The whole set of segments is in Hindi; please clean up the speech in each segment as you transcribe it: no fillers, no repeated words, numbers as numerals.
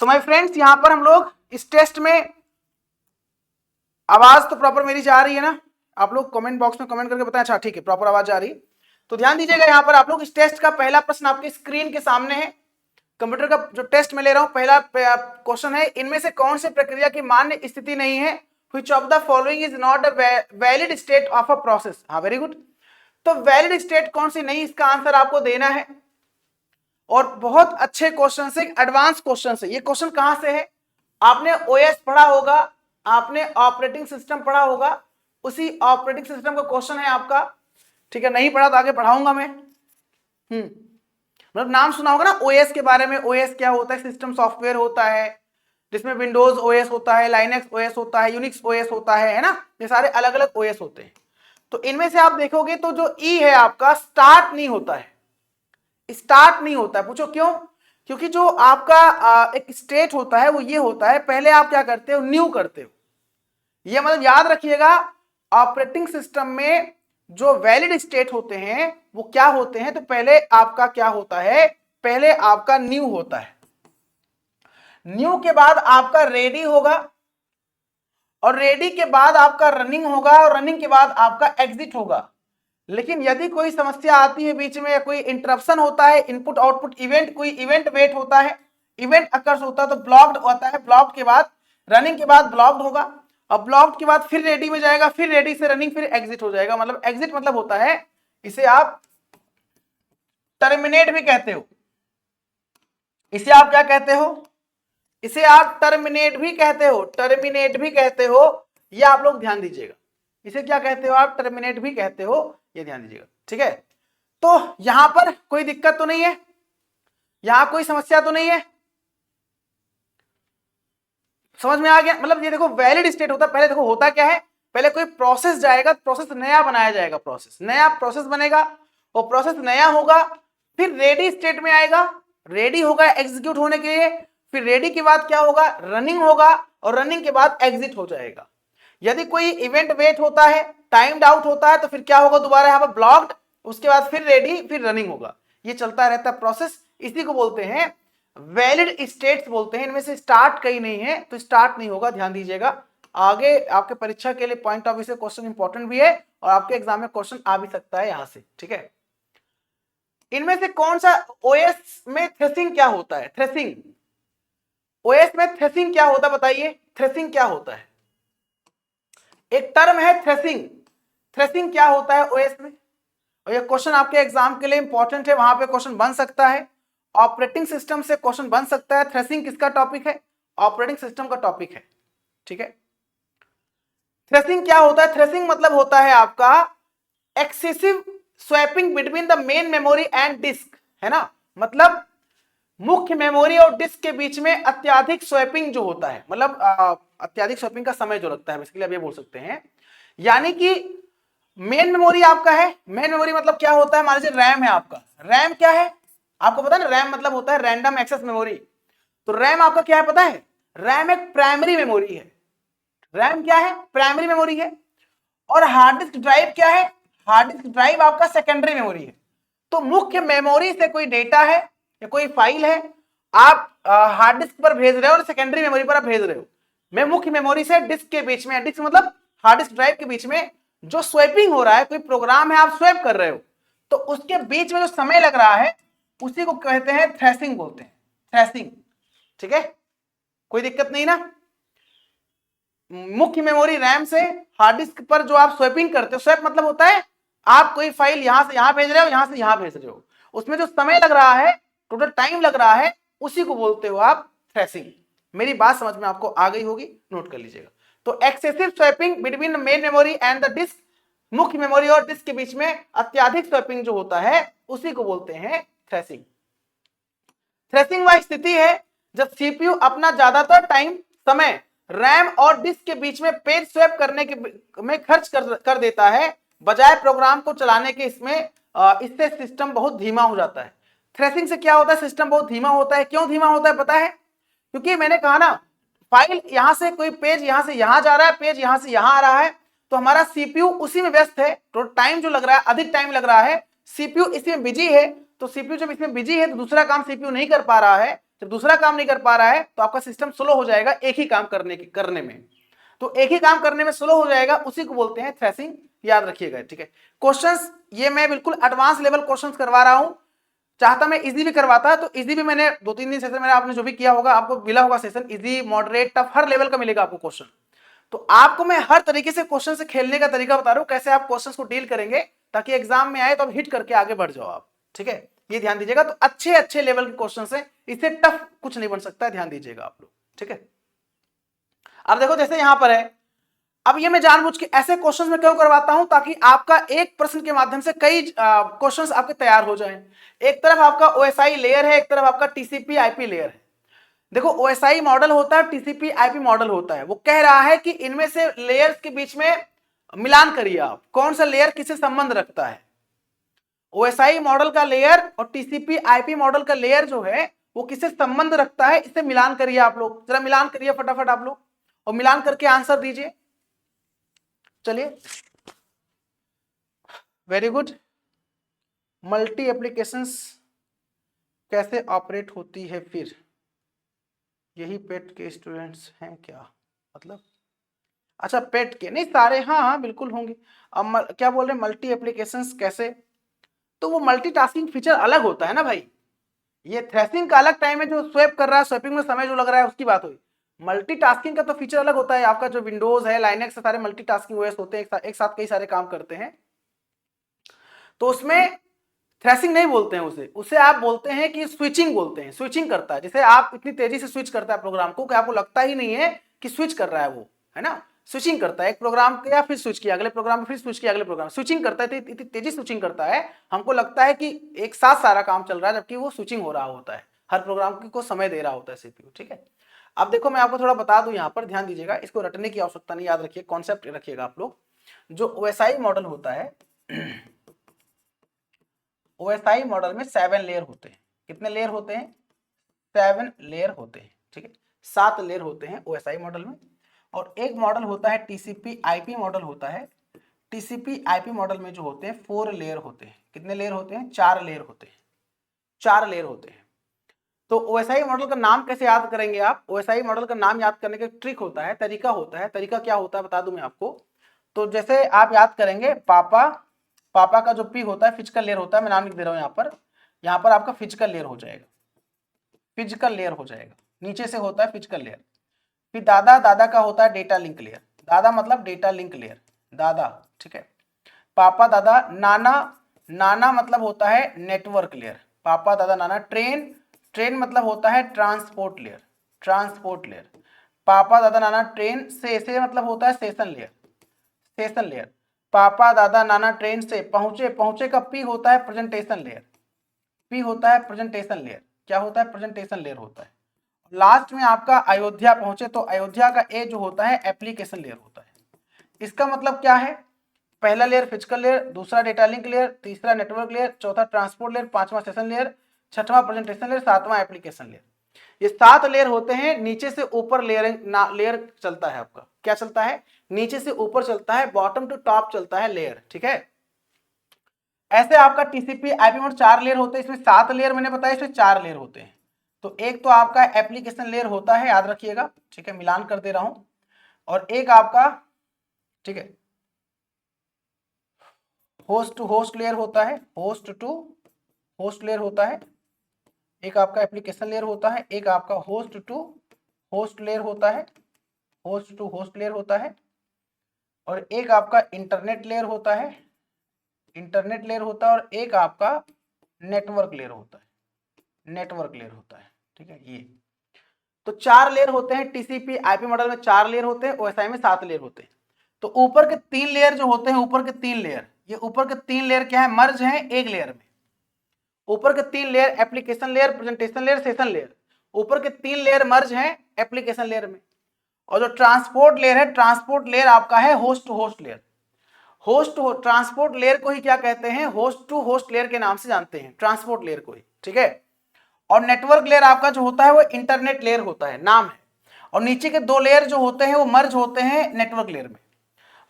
तो माय फ्रेंड्स यहाँ पर हम लोग इस टेस्ट में, आवाज तो प्रॉपर मेरी जा रही है ना? आप लोग कमेंट बॉक्स में कमेंट करके बताएं। अच्छा ठीक है, प्रॉपर आवाज जा रही। तो ध्यान दीजिएगा यहाँ पर आप लोग, इस टेस्ट का पहला प्रश्न आपकी स्क्रीन के सामने है। कंप्यूटर का जो टेस्ट में ले रहा हूं, पहला क्वेश्चन है, इनमें से कौन सी प्रक्रिया की मान्य स्थिति नहीं है? Which of the following is not a valid state of a process? हाँ, वेरी गुड। तो वैलिड स्टेट कौन सी नहीं, इसका आंसर आपको देना है। और बहुत अच्छे क्वेश्चन से, एडवांस क्वेश्चन से। ये क्वेश्चन कहां से है? आपने ओएस पढ़ा होगा, आपने ऑपरेटिंग सिस्टम पढ़ा होगा, उसी ऑपरेटिंग सिस्टम का क्वेश्चन है आपका। ठीक है, नहीं पढ़ा तो आगे पढ़ाऊंगा मैं। मतलब नाम सुना होगा ना ओएस के बारे में। ओएस क्या होता है? सिस्टम सॉफ्टवेयर होता है, जिसमें विंडोज ओएस होता है, लाइनेक्स ओएस होता है, यूनिक्स ओएस होता है ना? ये सारे अलग अलग ओएस होते हैं। तो इनमें से आप देखोगे तो जो ई है आपका, स्टार्ट नहीं होता है, स्टार्ट नहीं होता है। पूछो क्यों? क्योंकि जो आपका एक स्टेट होता है वो ये होता है, पहले आप क्या करते हो? न्यू करते हो। ये मतलब याद रखिएगा, ऑपरेटिंग सिस्टम में जो वैलिड स्टेट होते हैं वो क्या होते हैं? तो पहले आपका क्या होता है? पहले आपका न्यू होता है, न्यू के बाद आपका रेडी होगा, और रेडी के बाद आपका रनिंग होगा, और रनिंग के बाद आपका एग्जिट होगा। लेकिन यदि कोई समस्या आती है बीच में, कोई इंटरप्शन होता है, इनपुट आउटपुट इवेंट, कोई इवेंट वेट होता है, इवेंट अकर्स होता है, तो ब्लॉक्ड होता है। ब्लॉक्ड के बाद, रनिंग के बाद ब्लॉक्ड होगा, अब ब्लॉक्ड के बाद फिर रेडी में जाएगा, फिर रेडी से रनिंग, फिर एग्जिट हो जाएगा। मतलब एग्जिट मतलब होता है, इसे आप टर्मिनेट भी कहते हो। इसे आप क्या कहते हो? इसे आप टर्मिनेट भी कहते हो, टर्मिनेट भी कहते हो। ये आप लोग ध्यान दीजिएगा, इसे क्या कहते हो आप? टर्मिनेट भी कहते हो, ये ध्यान दीजिएगा। ठीक है, तो यहां पर कोई दिक्कत तो नहीं है? यहां कोई समस्या तो नहीं है? समझ में आ गया? मतलब ये देखो, वैलिड स्टेट होता है, पहले देखो होता क्या है, पहले कोई प्रोसेस जाएगा, प्रोसेस नया बनाया जाएगा, प्रोसेस नया प्रोसेस बनेगा, और प्रोसेस नया होगा, फिर रेडी स्टेट में आएगा, रेडी होगा एग्जीक्यूट होने के लिए, फिर रेडी के बाद क्या होगा? रनिंग होगा, और रनिंग के बाद एग्जिट हो जाएगा। यदि कोई इवेंट वेट होता है, टाइम्ड आउट होता है, तो फिर क्या होगा? दोबारा यहाँ पर ब्लॉक्ड, उसके बाद फिर रेडी, फिर रनिंग होगा। ये चलता रहता है प्रोसेस, इसी को बोलते हैं वैलिड स्टेट्स बोलते हैं। इनमें से स्टार्ट कहीं नहीं है, तो स्टार्ट नहीं होगा, ध्यान दीजिएगा। आगे आपके परीक्षा के लिए पॉइंट ऑफ व्यू से क्वेश्चन इंपॉर्टेंट भी है, और आपके एग्जाम में क्वेश्चन आ भी सकता है यहां से। ठीक है, इनमें से कौन सा ओएस में थ्रेसिंग क्या होता है? थ्रेसिंग, ओएस में थ्रेसिंग क्या होता है बताइए? थ्रेसिंग क्या होता है? एक टर्म है थ्रेसिंग। थ्रेसिंग क्या होता है ओएस में? और ये क्वेश्चन आपके एग्जाम के लिए इंपॉर्टेंट है, वहां पे क्वेश्चन बन सकता है, ऑपरेटिंग सिस्टम से क्वेश्चन बन सकता है। थ्रेसिंग किसका टॉपिक है? ऑपरेटिंग सिस्टम का टॉपिक है। ठीक है, थ्रेसिंग क्या होता है? थ्रेसिंग मतलब होता है आपका excessive swapping between the main memory and disk, है ना? मतलब मुख्य मेमोरी और डिस्क के बीच में अत्याधिक स्वैपिंग जो होता है, मतलब अत्याधिक स्वैपिंग का समय जो लगता है, बेसिकली आप ये बोल सकते हैं। यानी कि मेन मेमोरी आपका है, मेन मेमोरी मतलब क्या होता है? मान लीजिए रैम है आपका। रैम क्या है आपको पता है ना? रैम मतलब होता है रैंडम एक्सेस मेमोरी। तो रैम आपका क्या है पता है? रैम एक प्राइमरी मेमोरी है। रैम क्या है? प्राइमरी मेमोरी है। और हार्ड डिस्क ड्राइव क्या है? हार्ड डिस्क ड्राइव आपका सेकेंडरी मेमोरी है। तो मुख्य मेमोरी से कोई डेटा है या कोई फाइल है, आप हार्ड डिस्क पर भेज रहे हो और सेकेंडरी मेमोरी पर आप भेज रहे हो। मैं मुख्य मेमोरी से डिस्क के बीच में, डिस्क मतलब हार्ड डिस्क ड्राइव के बीच में जो स्वैपिंग हो रहा है, कोई प्रोग्राम है आप स्वैप कर रहे हो, तो उसके बीच में जो समय लग रहा है उसी को कहते हैं थ्रेसिंग बोलते हैं, थ्रेसिंग। ठीक है, कोई दिक्कत नहीं ना? मुख्य मेमोरी रैम से हार्ड डिस्क पर जो आप स्वैपिंग करते हो, स्वैप मतलब होता है आप कोई फाइल यहां से यहां भेज रहे हो, यहां से यहां भेज रहे हो, उसमें जो समय लग रहा है, टोटल टाइम लग रहा है, उसी को बोलते हो आप थ्रेसिंग। मेरी बात समझ में आपको आ गई होगी, नोट कर लीजिएगा। तो excessive swapping between main memory and the disk, मुख्य मेमोरी और डिस्क के बीच में अत्याधिक स्वैपिंग जो होता है उसी को बोलते हैं थ्रेसिंग। थ्रेसिंग वह स्थिति है जब सीपीयू अपना ज्यादातर टाइम, समय रैम और डिस्क के बीच में पेज स्वैप करने के में खर्च कर देता है, बजाय प्रोग्राम को चलाने के। इससे सिस्टम बहुत धीमा हो जाता है। थ्रेसिंग से क्या होता है? सिस्टम बहुत धीमा होता है। क्यों धीमा होता है पता है? क्योंकि मैंने कहा ना, फाइल यहां से, कोई पेज यहां से यहां जा रहा है, पेज यहां से यहां आ रहा है, तो हमारा सीपीयू उसी में व्यस्त है, तो टाइम जो लग रहा है, अधिक टाइम लग रहा है, सीपीयू इसमें बिजी है। तो सीपीयू जब इसमें बिजी है तो दूसरा काम सीपीयू नहीं कर पा रहा है, जब दूसरा काम नहीं कर पा रहा है तो आपका सिस्टम स्लो हो जाएगा एक ही काम करने में। तो एक ही काम करने में स्लो हो जाएगा, उसी को बोलते हैं थ्रेसिंग, याद रखिएगा, ठीक है। क्वेश्चंस ये मैं बिल्कुल एडवांस लेवल क्वेश्चंस करवा रहा हूं, चाहता मैं इजी भी करवाता तो इजी भी मैंने 2-3 दिन सेशन में आपने जो भी किया होगा आपको मिला होगा सेशन, इजी मॉडरेट टफ हर लेवल का मिलेगा आपको क्वेश्चन। तो आपको मैं हर तरीके से क्वेश्चन से खेलने का तरीका बता रहा हूं, कैसे आप क्वेश्चंस को डील करेंगे ताकि एग्जाम में आए तो आप हिट करके आगे बढ़ जाओ आप, ठीक है, ये ध्यान दीजिएगा। तो अच्छे अच्छे लेवल के क्वेश्चन है, इससे टफ कुछ नहीं बन सकता है, ध्यान दीजिएगा आप लोग, ठीक है। अब देखो जैसे यहां पर है, अब ये मैं जानबूझ के ऐसे क्वेश्चंस में क्यों करवाता हूं, ताकि आपका एक प्रश्न के माध्यम से कई क्वेश्चंस आपके तैयार हो जाएं। एक तरफ आपका ओएसआई लेयर है, एक तरफ आपका टीसीपी आईपी लेयर है। देखो ओएसआई मॉडल होता है, टीसीपी आईपी मॉडल होता है, वो कह रहा है कि इनमें से लेयर्स के बीच में मिलान करिए आप, कौन सा लेयर किससे संबंध रखता है। ओएसआई मॉडल का लेयर और टीसीपी आईपी मॉडल का लेयर जो है वो किससे संबंध रखता है, इससे मिलान करिए आप लोग, जरा मिलान करिए फटाफट आप लोग, और मिलान करके आंसर दीजिए। चलिए वेरी गुड। मल्टी एप्लीकेशंस कैसे ऑपरेट होती है, फिर यही पेट के स्टूडेंट्स हैं क्या, मतलब अच्छा पेट के नहीं सारे, हाँ हाँ बिल्कुल होंगे। अब क्या बोल रहे हैं मल्टी एप्लीकेशंस कैसे, तो वो मल्टीटास्किंग फीचर अलग होता है ना भाई, ये थ्रेसिंग का अलग टाइम है, जो स्वैप कर रहा है स्वैपिंग में समय जो लग रहा है उसकी बात हुई। मल्टीटास्किंग का तो फीचर अलग होता है, आपका जो विंडोज है लाइनेक्स सारे मल्टीटास्किंग ओएस होते हैं, एक साथ कई सारे काम करते हैं, तो उसमें थ्रेसिंग नहीं बोलते हैं उसे आप बोलते हैं कि स्विचिंग बोलते हैं, स्विचिंग करता है। जैसे आप इतनी तेजी से स्विच करता है प्रोग्राम को कि आपको लगता ही नहीं है कि स्विच कर रहा है वो, है ना, स्विचिंग करता है एक प्रोग्राम किया फिर स्विच किया अगले प्रोग्राम में, फिर स्विच किया अगले प्रोग्राम, स्विचिंग करता है, इतनी तेजी स्विचिंग करता है हमको लगता है कि एक साथ सारा काम चल रहा है, जबकि वो स्विचिंग हो रहा होता है, हर प्रोग्राम को समय दे रहा होता है सीपीयू, ठीक है। अब देखो मैं आपको थोड़ा बता दूं, यहाँ पर ध्यान दीजिएगा, इसको रटने की आवश्यकता नहीं, याद रखिए कॉन्सेप्ट रखिएगा आप लोग। जो ओएसआई मॉडल होता है, ओएसआई मॉडल में 7 लेयर होते हैं। कितने लेयर होते हैं, 7 लेयर होते हैं, ठीक है, 7 लेयर होते हैं ओएसआई मॉडल में। और एक मॉडल होता है टीसीपी आईपी मॉडल होता है, टीसीपी आईपी मॉडल में जो होते हैं 4 लेयर होते हैं। कितने लेयर होते हैं, 4 लेयर होते हैं, 4 लेयर होते हैं। तो ओएसआई मॉडल का नाम कैसे याद करेंगे आप, ओएसआई मॉडल का नाम याद करने का ट्रिक होता है, तरीका होता है, तरीका क्या होता है बता दूं मैं आपको। तो जैसे आप याद करेंगे पापा का जो पी होता है फिजिकल लेयर होता है, मैं नाम लिख दे रहा हूं यहाँ पर आपका फिजिकल लेयर हो जाएगा, फिजिकल लेयर हो जाएगा, नीचे से होता है फिजिकल लेयर। फिर दादा का होता है डेटा लिंक लेयर, दादा मतलब डेटा लिंक लेयर, दादा, ठीक है। पापा दादा नाना मतलब होता है नेटवर्क लेयर, पापा दादा नाना। ट्रेन मतलब होता है ट्रांसपोर्ट लेयर, ट्रांसपोर्ट लेयर। पापा दादा नाना ट्रेन से मतलब होता है सेशन लेयर, सेशन लेयर। पापा दादा नाना ट्रेन से पहुंचे का पी होता है प्रेजेंटेशन लेयर, पी होता है प्रेजेंटेशन लेयर, क्या होता है प्रेजेंटेशन लेयर होता है। लास्ट में आपका अयोध्या पहुंचे, तो अयोध्या का ए जो होता है एप्लीकेशन लेयर होता है। इसका मतलब क्या है, पहला लेयर फिजिकल लेयर, दूसरा डेटा लिंक लेयर, तीसरा नेटवर्क लेयर, चौथा ट्रांसपोर्ट लेयर, पांचवा सेशन लेयर, छठवां प्रेजेंटेशन लेयर, सातवां एप्लीकेशन लेयर। ये 7 लेयर होते हैं, नीचे से ऊपर लेयर चलता है आपका, क्या चलता है, नीचे से ऊपर चलता है, बॉटम टू टॉप चलता है लेयर, ठीक है। ऐसे आपका टीसीपी आईपी मोड 4 लेयर होते हैं, इसमें 7 लेयर मैंने बताया, इसमें 4 लेयर होते हैं। तो एक तो आपका एप्लीकेशन लेयर होता है, याद रखिएगा, ठीक है, मिलान कर दे रहा हूं। और एक आपका, ठीक है, होस्ट टू होस्ट लेयर होता है, होस्ट टू होस्ट लेयर होता है। एक आपका एप्लीकेशन लेयर होता है, एक आपका होस्ट टू होस्ट लेयर होता है, होस्ट टू होस्ट लेयर होता है। और एक आपका इंटरनेट लेयर होता है, इंटरनेट लेयर होता है। और एक आपका नेटवर्क लेयर होता है, नेटवर्क लेयर होता है, ठीक है। ये तो 4 लेयर होते हैं, टीसीपी आईपी मॉडल में 4 लेयर होते हैं, ओएसआई में 7 लेयर होते हैं। तो ऊपर के 3 लेयर जो होते हैं, ऊपर के 3 लेयर, ये ऊपर के 3 लेयर क्या है, मर्ज हैं एक लेयर में। ऊपर के 3 layer application layer, presentation layer, session layer, ऊपर के 3 लेयर मर्ज हैं एप्लीकेशन लेयर में। और जो ट्रांसपोर्ट लेयर है, ट्रांसपोर्ट लेयर आपका है host to host layer. Transport layer को ही क्या कहते हैं, होस्ट टू होस्ट लेयर के नाम से जानते हैं, ट्रांसपोर्ट लेयर को ही, ठीक है। और नेटवर्क लेयर आपका जो होता है वो इंटरनेट लेयर होता है, नाम है। और नीचे के 2 लेयर जो होते हैं वो मर्ज होते हैं नेटवर्क लेयर में।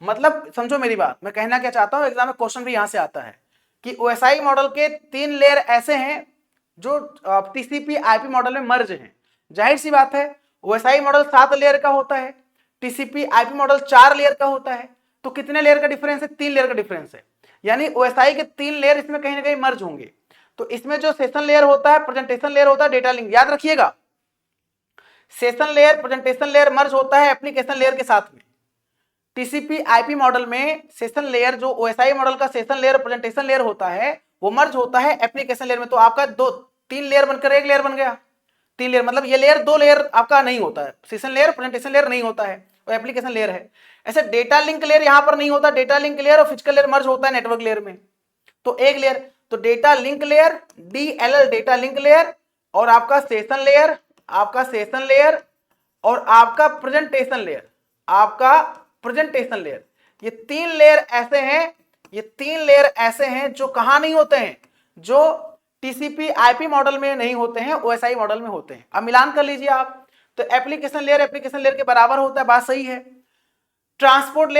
मतलब समझो मेरी बात, मैं कहना क्या चाहता हूं, एग्जाम में क्वेश्चन भी यहां से आता है कि ओएसआई मॉडल के 3 लेयर ऐसे हैं जो टीसीपी आईपी मॉडल में मर्ज हैं। जाहिर सी बात है ओएसआई मॉडल 7 लेयर का होता है, टीसीपी आईपी मॉडल 4 लेयर का होता है, तो कितने लेयर का डिफरेंस है? 3 लेयर का डिफरेंस है, यानी ओएसआई के 3 लेयर इसमें कहीं ना कहीं मर्ज होंगे। तो इसमें जो सेशन लेयर होता है, प्रेजेंटेशन लेयर होता है, डेटा लिंक, याद रखिएगा सेशन लेयर प्रेजेंटेशन लेयर मर्ज होता है एप्लीकेशन लेयर के साथ में। टीसीपी आईपी मॉडल में सेशन लेयर, जो ओएसआई मॉडल का सेशन लेयर प्रेजेंटेशन लेयर होता है, वो मर्ज होता है एप्लीकेशन लेयर में। तो आपका 3 लेयर बनकर 1 लेयर बन गया। 3 लेयर मतलब ये लेयर 2 लेयर आपका नहीं होता है, सेशन लेयर प्रेजेंटेशन लेयर नहीं होता है, वो एप्लीकेशन लेयर है। ऐसे डेटा लिंक लेयर यहां पर नहीं होता, डेटा लिंक लेयर और फिजिकल लेयर मर्ज होता है नेटवर्क लेयर में, तो 1 लेयर। तो data link layer, DLL data link layer, और आपका सेशन लेयर, आपका सेशन लेयर, और आपका प्रेजेंटेशन लेयर, आपका प्रेजेंटेशन लेयर, ये 3 लेयर ऐसे हैं, ये 3 लेयर ऐसे हैं जो कहां नहीं होते हैं, जो टीसीपी आईपी मॉडल में नहीं होते हैं, ओएसआई मॉडल में होते हैं। अब मिलान कर लीजिए आप, तो एप्लीकेशन लेयर के बराबर होता है, बात सही है। ट्रांसपोर्ट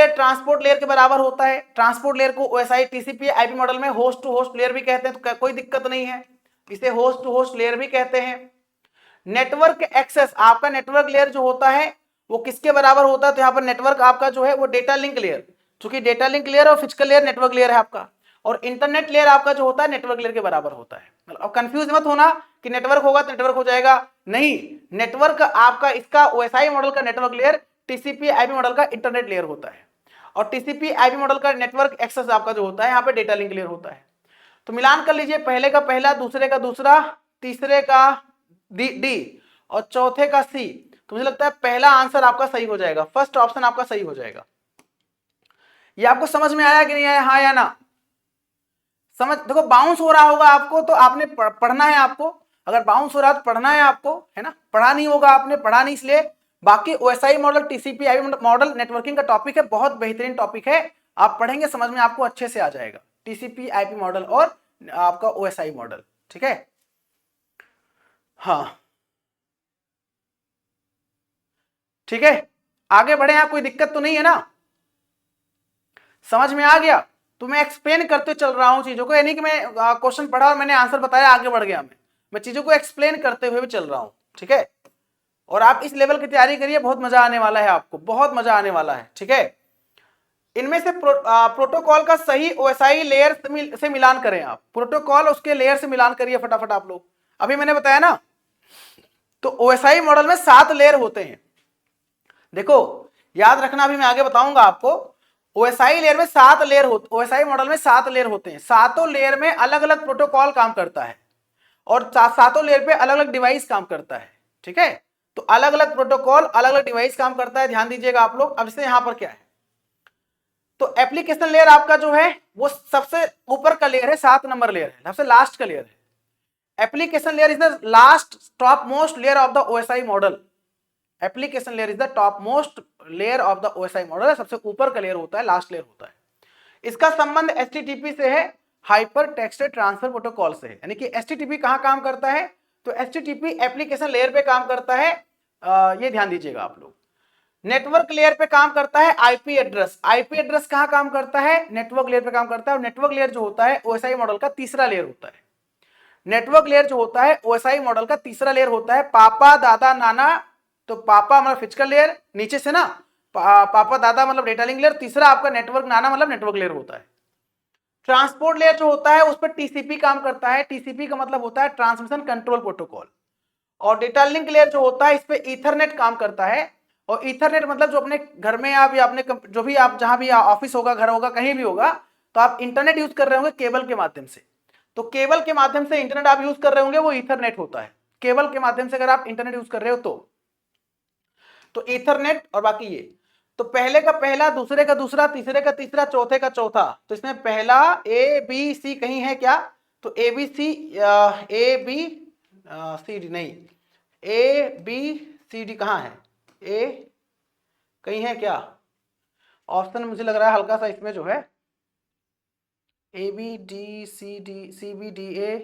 लेयर के बराबर होता है। ट्रांसपोर्ट लेयर को ओएसआई टीसीपी आईपी मॉडल में होस्ट टू होस्ट लेयर भी कहते हैं, तो कोई दिक्कत नहीं है, इसे होस्ट टू होस्ट लेयर भी कहते हैं। नेटवर्क एक्सेस, आपका नेटवर्क लेयर जो होता है वो किसके बराबर होता है? तो यहाँ पर नेटवर्क आपका जो है वो डेटा लिंक लेयर, क्योंकि डेटा लिंक लेयर और फिजिकल लेयर नेटवर्क लेयर है आपका, और इंटरनेट लेयर आपका जो होता है नेटवर्क लेयर के बराबर होता है। अब कंफ्यूज मत होना कि नेटवर्क होगा तो नेटवर्क हो जाएगा, नहीं, नेटवर्क आपका इसका ओएसआई मॉडल का network layer TCP IP model का इंटरनेट लेयर होता है, और टीसीपी आईपी मॉडल का नेटवर्क एक्सेस आपका जो होता है यहाँ पे डेटा लिंक लेयर होता है। तो मिलान कर लीजिए, पहले का पहला, दूसरे का दूसरा, तीसरे का डी और चौथे का सी। तो मुझे लगता है पहला आंसर आपका सही हो जाएगा, फर्स्ट ऑप्शन आपका सही हो जाएगा। ये आपको समझ में आया कि नहीं आया, हाँ या ना? समझ, देखो बाउंस हो रहा होगा आपको तो आपने पढ़ना है, आपको अगर बाउंस हो रहा तो पढ़ना है आपको, है ना? पढ़ा नहीं होगा आपने, पढ़ा नहीं इसलिए। बाकी OSI model TCP IP model networking का टॉपिक है, बहुत बेहतरीन टॉपिक है, आप पढ़ेंगे समझ में आपको अच्छे से आ जाएगा, टीसीपी आईपी मॉडल और आपका ओएसआई मॉडल, ठीक है? हाँ ठीक है, आगे बढ़े, यहां कोई दिक्कत तो नहीं है ना? समझ में आ गया? तो मैं एक्सप्लेन करते चल रहा हूं चीजों को, यानी कि मैं क्वेश्चन पढ़ा और मैंने आंसर बताया, आगे बढ़ गया मैं चीजों को एक्सप्लेन करते हुए भी चल रहा हूं, ठीक है? और आप इस लेवल की तैयारी करिए, बहुत मजा आने वाला है आपको, बहुत मजा आने वाला है, ठीक है? इनमें से प्रोटोकॉल का सही ओएसआई लेयर से मिलान करें आप, प्रोटोकॉल उसके लेयर से मिलान करिए फटाफट आप लोग। अभी मैंने बताया ना, तो ओएसआई मॉडल में 7 लेयर होते हैं, देखो याद रखना, अभी मैं आगे बताऊंगा आपको। ओएसआई लेयर में 7 लेयर होते, ओएसआई मॉडल में 7 लेयर होते हैं, सातों लेयर में अलग अलग प्रोटोकॉल काम करता है, और सातों लेयर पे अलग अलग डिवाइस काम करता है, ठीक है? तो अलग अलग प्रोटोकॉल अलग अलग डिवाइस काम करता है, ध्यान दीजिएगा आप लोग। अब इससे यहां पर क्या है, तो एप्लीकेशन लेयर आपका जो है वो सबसे ऊपर का लेयर है, 7 नंबर लेयर है, सबसे लास्ट का लेयर है। Application layer is the last top most layer of the OSI model. Application layer is the top most layer of the OSI model, सबसे ऊपर का लेयर होता है, लास्ट लेयर होता है। इसका संबंध एचटीटीपी से है, हाइपर टेक्स्ट ट्रांसफर प्रोटोकॉल से है। यानी कि एचटीटीपी कहां काम करता है, तो एचटीटीपी एप्लीकेशन लेयर पे काम करता है, ये ध्यान दीजिएगा आप लोग। नेटवर्क लेयर पे काम करता है आईपी एड्रेस, आईपी एड्रेस कहां काम करता है, नेटवर्क लेयर पे काम करता है। और नेटवर्क लेयर जो होता है ओएसआई मॉडल का तीसरा लेयर होता है। नेटवर्क लेयर जो होता है ओएसआई मॉडल का तीसरा लेयर होता है। पापा दादा नाना, तो पापा मतलब फिजिकल लेयर नीचे से ना, पापा दादा मतलब डेटा लिंक लेयर, तीसरा आपका नेटवर्क नाना मतलब नेटवर्क लेयर होता है। ट्रांसपोर्ट लेयर जो होता है उस पर टीसीपी काम करता है, टीसीपी का मतलब होता है ट्रांसमिशन कंट्रोल प्रोटोकॉल। और डेटा लिंक लेयर जो होता है इस पे ईथरनेट काम करता है, और ईथरनेट मतलब जो अपने घर में आप या अपने जो भी आप जहां भी ऑफिस होगा, घर होगा, कहीं भी होगा, तो आप इंटरनेट यूज कर रहे होंगे केबल के माध्यम से, तो केबल के माध्यम से इंटरनेट आप यूज कर रहे होंगे, वो ईथरनेट होता है। केबल के माध्यम से अगर आप इंटरनेट यूज कर रहे हो तो ईथरनेट। और बाकी ये तो पहले का पहला, दूसरे का दूसरा, तीसरे का तीसरा, चौथे का चौथा। तो इसमें पहला ए बी सी कहीं है क्या, तो A B C, A B C D नहीं, ए बी सी डी कहाँ है, ए कहीं है क्या ऑप्शन, मुझे लग रहा है हल्का सा इसमें जो है A B D C D, C B D A,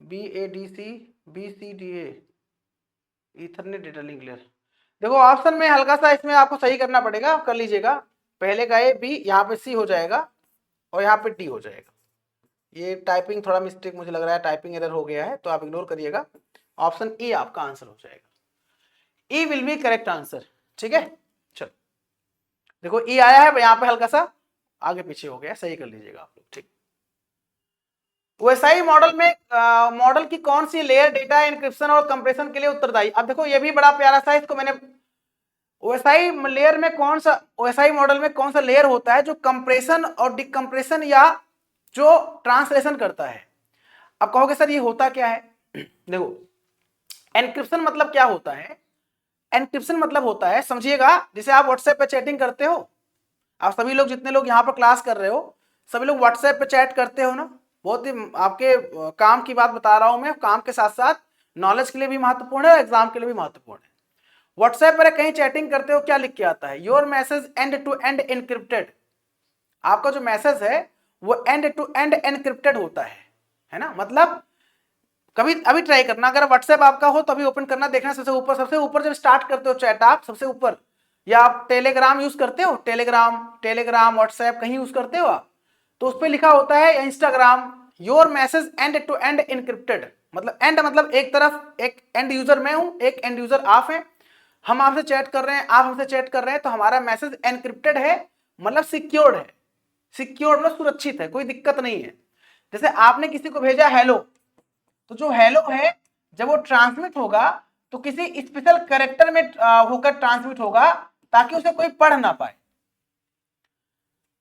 B A D C, B C D A, ethernet data link layer. देखो ऑप्शन में हल्का सा इसमें आपको सही करना पड़ेगा, कर लीजिएगा। पहले का ए बी, यहाँ पे सी हो जाएगा और यहाँ पे डी हो जाएगा, ये टाइपिंग थोड़ा मिस्टेक मुझे लग रहा है, टाइपिंग एरर हो गया है, तो आप इग्नोर करिएगा। ऑप्शन ई आपका आंसर हो जाएगा। ई विल बी करेक्ट आंसर। ठीक है, चलो देखो ई आया है, यहाँ पे हल्का सा आगे पीछे हो गया, सही कर लीजिएगा आप लोग। ठीक, ओएसआई मॉडल में मॉडल की कौन सी लेयर डेटा एन्क्रिप्शन और कंप्रेशन के लिए उत्तरदायी? अब देखो ये भी बड़ा प्यारा सा, इसको मैंने ओएसआई लेयर में कौन सा, ओएसआई मॉडल में कौन सा लेयर होता है जो कंप्रेशन और डिकम्प्रेशन या जो ट्रांसलेशन करता है? अब कहोगे सर ये होता क्या है? देखो एन्क्रिप्शन मतलब क्या होता है? एन्क्रिप्शन मतलब होता है, समझिएगा, जैसे आप व्हाट्सएप पे चैटिंग करते हो, आप सभी लोग जितने लोग यहाँ पर क्लास कर रहे हो सभी लोग व्हाट्सएप पे चैट करते हो ना, बहुत ही आपके काम की बात बता रहा हूं मैं, काम के साथ साथ नॉलेज के लिए भी महत्वपूर्ण है, एग्जाम के लिए भी महत्वपूर्ण है। व्हाट्सएप पर कहीं चैटिंग करते हो, क्या लिख के आता है? Your message end to end encrypted. आपका जो मैसेज है वो एंड टू एंड एनक्रिप्टेड होता है ना, मतलब कभी अभी ट्राई करना, अगर व्हाट्सएप आपका हो तो अभी ओपन करना, देखना सबसे ऊपर जब स्टार्ट करते हो चैट आप सबसे ऊपर, या आप टेलीग्राम यूज करते हो, टेलीग्राम व्हाट्सएप कहीं यूज करते हो आप, तो उस पर लिखा होता है Instagram your message end to end encrypted, मतलब एंड मतलब एक तरफ एक एंड यूजर मैं हूं, एक एंड यूजर आप हैं, हम आपसे चैट कर रहे हैं, आप हमसे चैट कर रहे हैं, तो हमारा मैसेज एनक्रिप्टेड है, मतलब सिक्योर्ड है, सिक्योर्ड मतलब सुरक्षित है, कोई दिक्कत नहीं है। जैसे आपने किसी को भेजा हेलो, तो जो हेलो है जब वो ट्रांसमिट होगा तो किसी स्पेशल कैरेक्टर में होकर ट्रांसमिट होगा ताकि उसे कोई पढ़ ना पाए,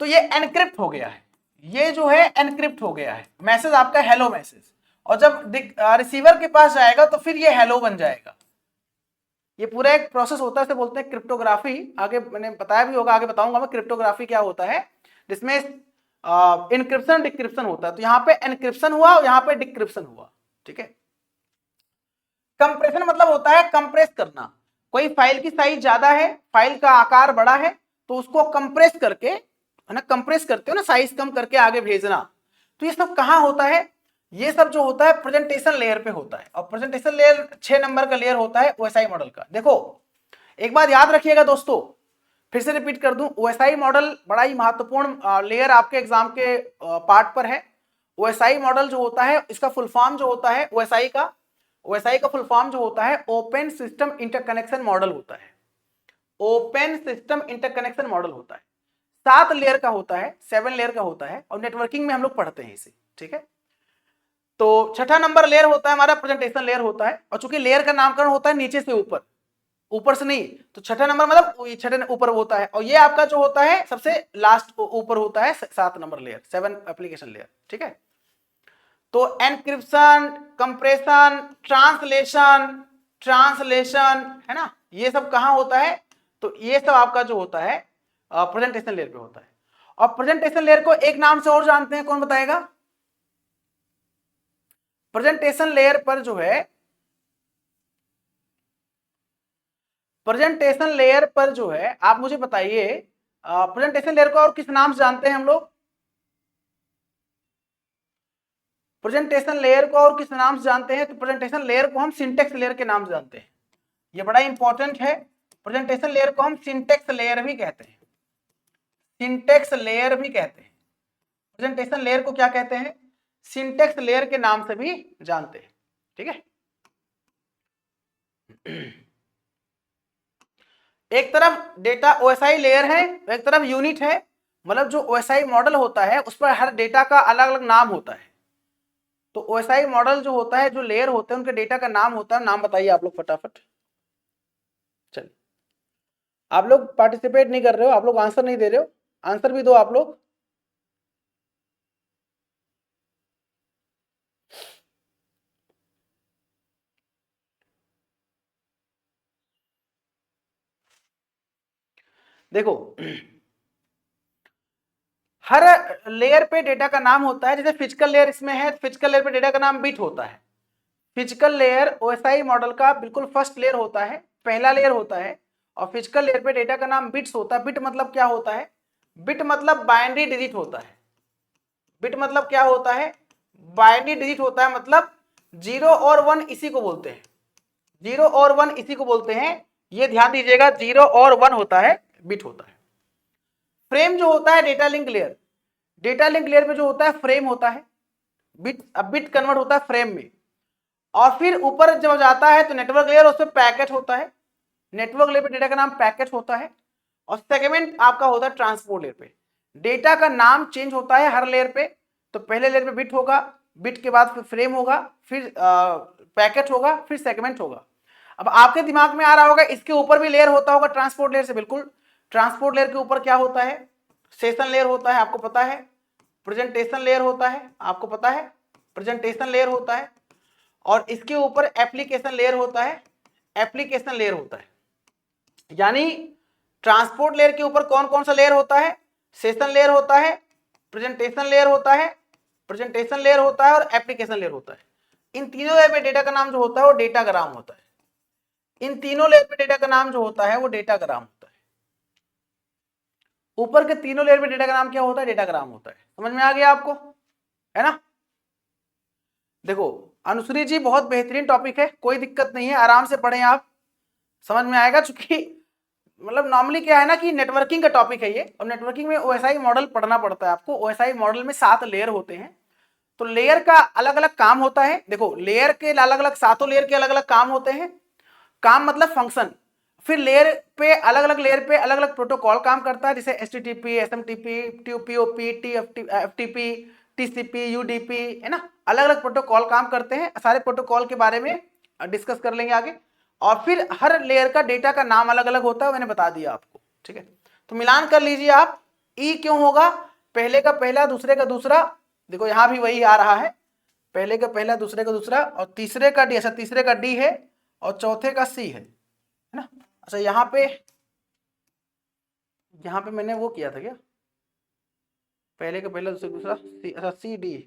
तो ये एनक्रिप्ट हो गया है, ये जो है एनक्रिप्ट हो गया है मैसेज आपका, हेलो मैसेज, और जब रिसीवर के पास जाएगा तो फिर ये हेलो बन जाएगा। ये पूरा एक प्रोसेस होता है, इसे बोलते हैं क्रिप्टोग्राफी, आगे मैंने बताया भी होगा, आगे बताऊंगा मैं क्रिप्टोग्राफी क्या होता है, जिसमें इनक्रिप्शन डिक्रिप्शन होता है। तो यहाँ पे एनक्रिप्शन हुआ और यहाँ पे डिक्रिप्शन हुआ। ठीक है, कंप्रेशन मतलब होता है कंप्रेस करना, कोई फाइल की साइज ज्यादा है, फाइल का आकार बड़ा है, तो उसको कंप्रेस करके, है ना, कंप्रेस करते हो ना, साइज कम करके आगे भेजना। तो ये सब कहाँ होता है? ये सब जो होता है प्रेजेंटेशन लेयर पे होता है, और प्रेजेंटेशन लेयर 6 नंबर का लेयर होता है ओएसआई मॉडल का। देखो एक बात याद रखिएगा दोस्तों, फिर से रिपीट कर दूं, ओएसआई मॉडल बड़ा ही महत्वपूर्ण लेयर आपके एग्जाम के पार्ट पर है। ओएसआई मॉडल जो होता है, इसका फुल फॉर्म जो होता है ओएसआई का फुल फॉर्म जो होता है ओपन सिस्टम इंटरकनेक्शन मॉडल होता है। ओपन सिस्टम इंटरकनेक्शन मॉडल होता है, 7 लेयर का होता है, 7 लेयर का होता है, और नेटवर्किंग में हम लोग पढ़ते हैं इसे। ठीक है, तो छठा नंबर लेयर होता है हमारा प्रेजेंटेशन लेयर होता है, और चूंकि लेयर का नामकरण होता है नीचे से ऊपर, ऊपर से नहीं, तो छठा नंबर मतलब छठे ऊपर होता है, और ये आपका जो होता है सबसे लास्ट ऊपर होता है 7 नंबर लेयर, 7 एप्लीकेशन लेयर। ठीक है, तो एनक्रिप्शन, कंप्रेशन, ट्रांसलेशन है ना, ये सब कहां होता है? तो ये सब आपका जो होता है प्रेजेंटेशन लेयर पे होता है। और प्रेजेंटेशन लेयर को एक नाम से और जानते हैं, कौन बताएगा? प्रेजेंटेशन लेयर पर जो है, प्रेजेंटेशन लेयर पर जो है, आप मुझे बताइए प्रेजेंटेशन लेयर को और किस नाम से जानते हैं हम लोग? प्रेजेंटेशन लेयर को और किस नाम से जानते हैं? तो प्रेजेंटेशन लेयर को हम सिंटेक्स लेयर के नाम से जानते हैं, ये बड़ा इंपॉर्टेंट है। प्रेजेंटेशन लेयर को हम सिंटेक्स लेयर भी कहते हैं, सिंटेक्स लेयर भी कहते हैं। प्रेजेंटेशन लेयर को क्या कहते हैं? सिंटेक्स लेयर के नाम से भी जानते हैं। ठीक है, एक तरफ डेटा ओएसआई लेयर है, एक तरफ यूनिट है, मतलब जो ओएसआई मॉडल होता है उस पर हर डेटा का अलग अलग नाम होता है। तो ओएसआई मॉडल जो होता है, जो लेयर होते हैं, उनके डेटा का नाम होता है। नाम बताइए आप लोग फटाफट। चलिए, आप लोग पार्टिसिपेट नहीं कर रहे हो, आप लोग आंसर नहीं दे रहे हो, आंसर भी दो आप लोग। देखो हर लेयर पे डेटा का नाम होता है, जैसे फिजिकल लेयर इसमें है, फिजिकल लेयर पे डेटा का नाम बिट होता है। फिजिकल लेयर ओएसआई मॉडल का बिल्कुल फर्स्ट लेयर होता है, पहला लेयर होता है, और फिजिकल लेयर पे डेटा का नाम बिट्स होता है। बिट मतलब क्या होता है? बिट मतलब बाइनरी डिजिट होता है। बिट मतलब क्या होता है? बाइनरी डिजिट होता है, मतलब 0 और 1 इसी को बोलते हैं, 0 और 1 इसी को बोलते हैं, ये ध्यान दीजिएगा, 0 और 1 होता है, बिट होता है। फ्रेम जो होता है data link layer, data link layer पे जो होता है फ्रेम होता है, बिट कन्वर्ट होता है फ्रेम में, और फिर ऊपर जब जाता है तो नेटवर्क लेयर, उस पर पैकेट होता है, नेटवर्क लेयर पे डेटा का नाम पैकेट होता है, और सेगमेंट आपका होता है ट्रांसपोर्ट लेयर पे। डेटा का नाम चेंज होता है हर लेयर पे, तो पहले लेयर पे बिट होगा, बिट के बाद फिर फ्रेम होगा, फिर पैकेट होगा, फिर सेगमेंट होगा। अब आपके दिमाग में आ रहा होगा इसके ऊपर भी लेयर होता होगा ट्रांसपोर्ट लेयर से, बिल्कुल। ट्रांसपोर्ट लेयर के ऊपर क्या होता है, सेशन लेयर होता है, आपको पता है, प्रेजेंटेशन लेयर होता है, आपको पता है, प्रेजेंटेशन लेयर होता है, और इसके ऊपर एप्लीकेशन लेयर होता है, एप्लीकेशन लेयर होता है। यानी ट्रांसपोर्ट लेयर के ऊपर कौन कौन सा लेयर होता है, सेशन लेयर होता है, प्रेजेंटेशन लेयर होता है, प्रेजेंटेशन लेयर होता है, और एप्लीकेशन लेयर होता है। इन तीनों लेयर पे डेटा का नाम जो होता है वो डेटाग्राम होता है। इन तीनों लेयर पे डेटा का नाम जो होता है वो डेटाग्राम होता है। ऊपर के तीनों लेयर पे डेटा का नाम क्या होता है, डेटाग्राम होता है। समझ में आ गया आपको, है ना। देखो अनुश्री जी बहुत बेहतरीन टॉपिक है, कोई दिक्कत नहीं है, आराम से पढ़ें आप, समझ में आएगा। चूंकि मतलब नॉर्मली क्या है ना कि नेटवर्किंग का टॉपिक है ये, और नेटवर्किंग में ओएसआई मॉडल पढ़ना पड़ता है आपको। ओएसआई मॉडल में 7 लेयर होते हैं, तो लेयर का अलग अलग काम होता है। देखो लेयर के अलग अलग, सातों लेयर के अलग अलग काम होते हैं। काम मतलब फंक्शन। फिर लेयर पे अलग अलग लेयर पे अलग अलग प्रोटोकॉल काम करता है, जैसे HTTP, SMTP, TOP, TFTP, TCP, UDP, है ना। अलग अलग प्रोटोकॉल काम करते हैं, सारे प्रोटोकॉल के बारे में डिस्कस कर लेंगे आगे। और फिर हर लेयर का डेटा का नाम अलग अलग होता है, मैंने बता दिया आपको, ठीक है। तो मिलान कर लीजिए आप, ई क्यों होगा, पहले का पहला, दूसरे का दूसरा। देखो यहां भी वही आ रहा है, पहले का पहला, दूसरे का दूसरा, और तीसरे का डी। अच्छा तीसरे का डी है और चौथे का सी है ना। अच्छा यहाँ पे मैंने वो किया था क्या, पहले का पहला, दूसरे का दूसरा, सी, अच्छा सी डी,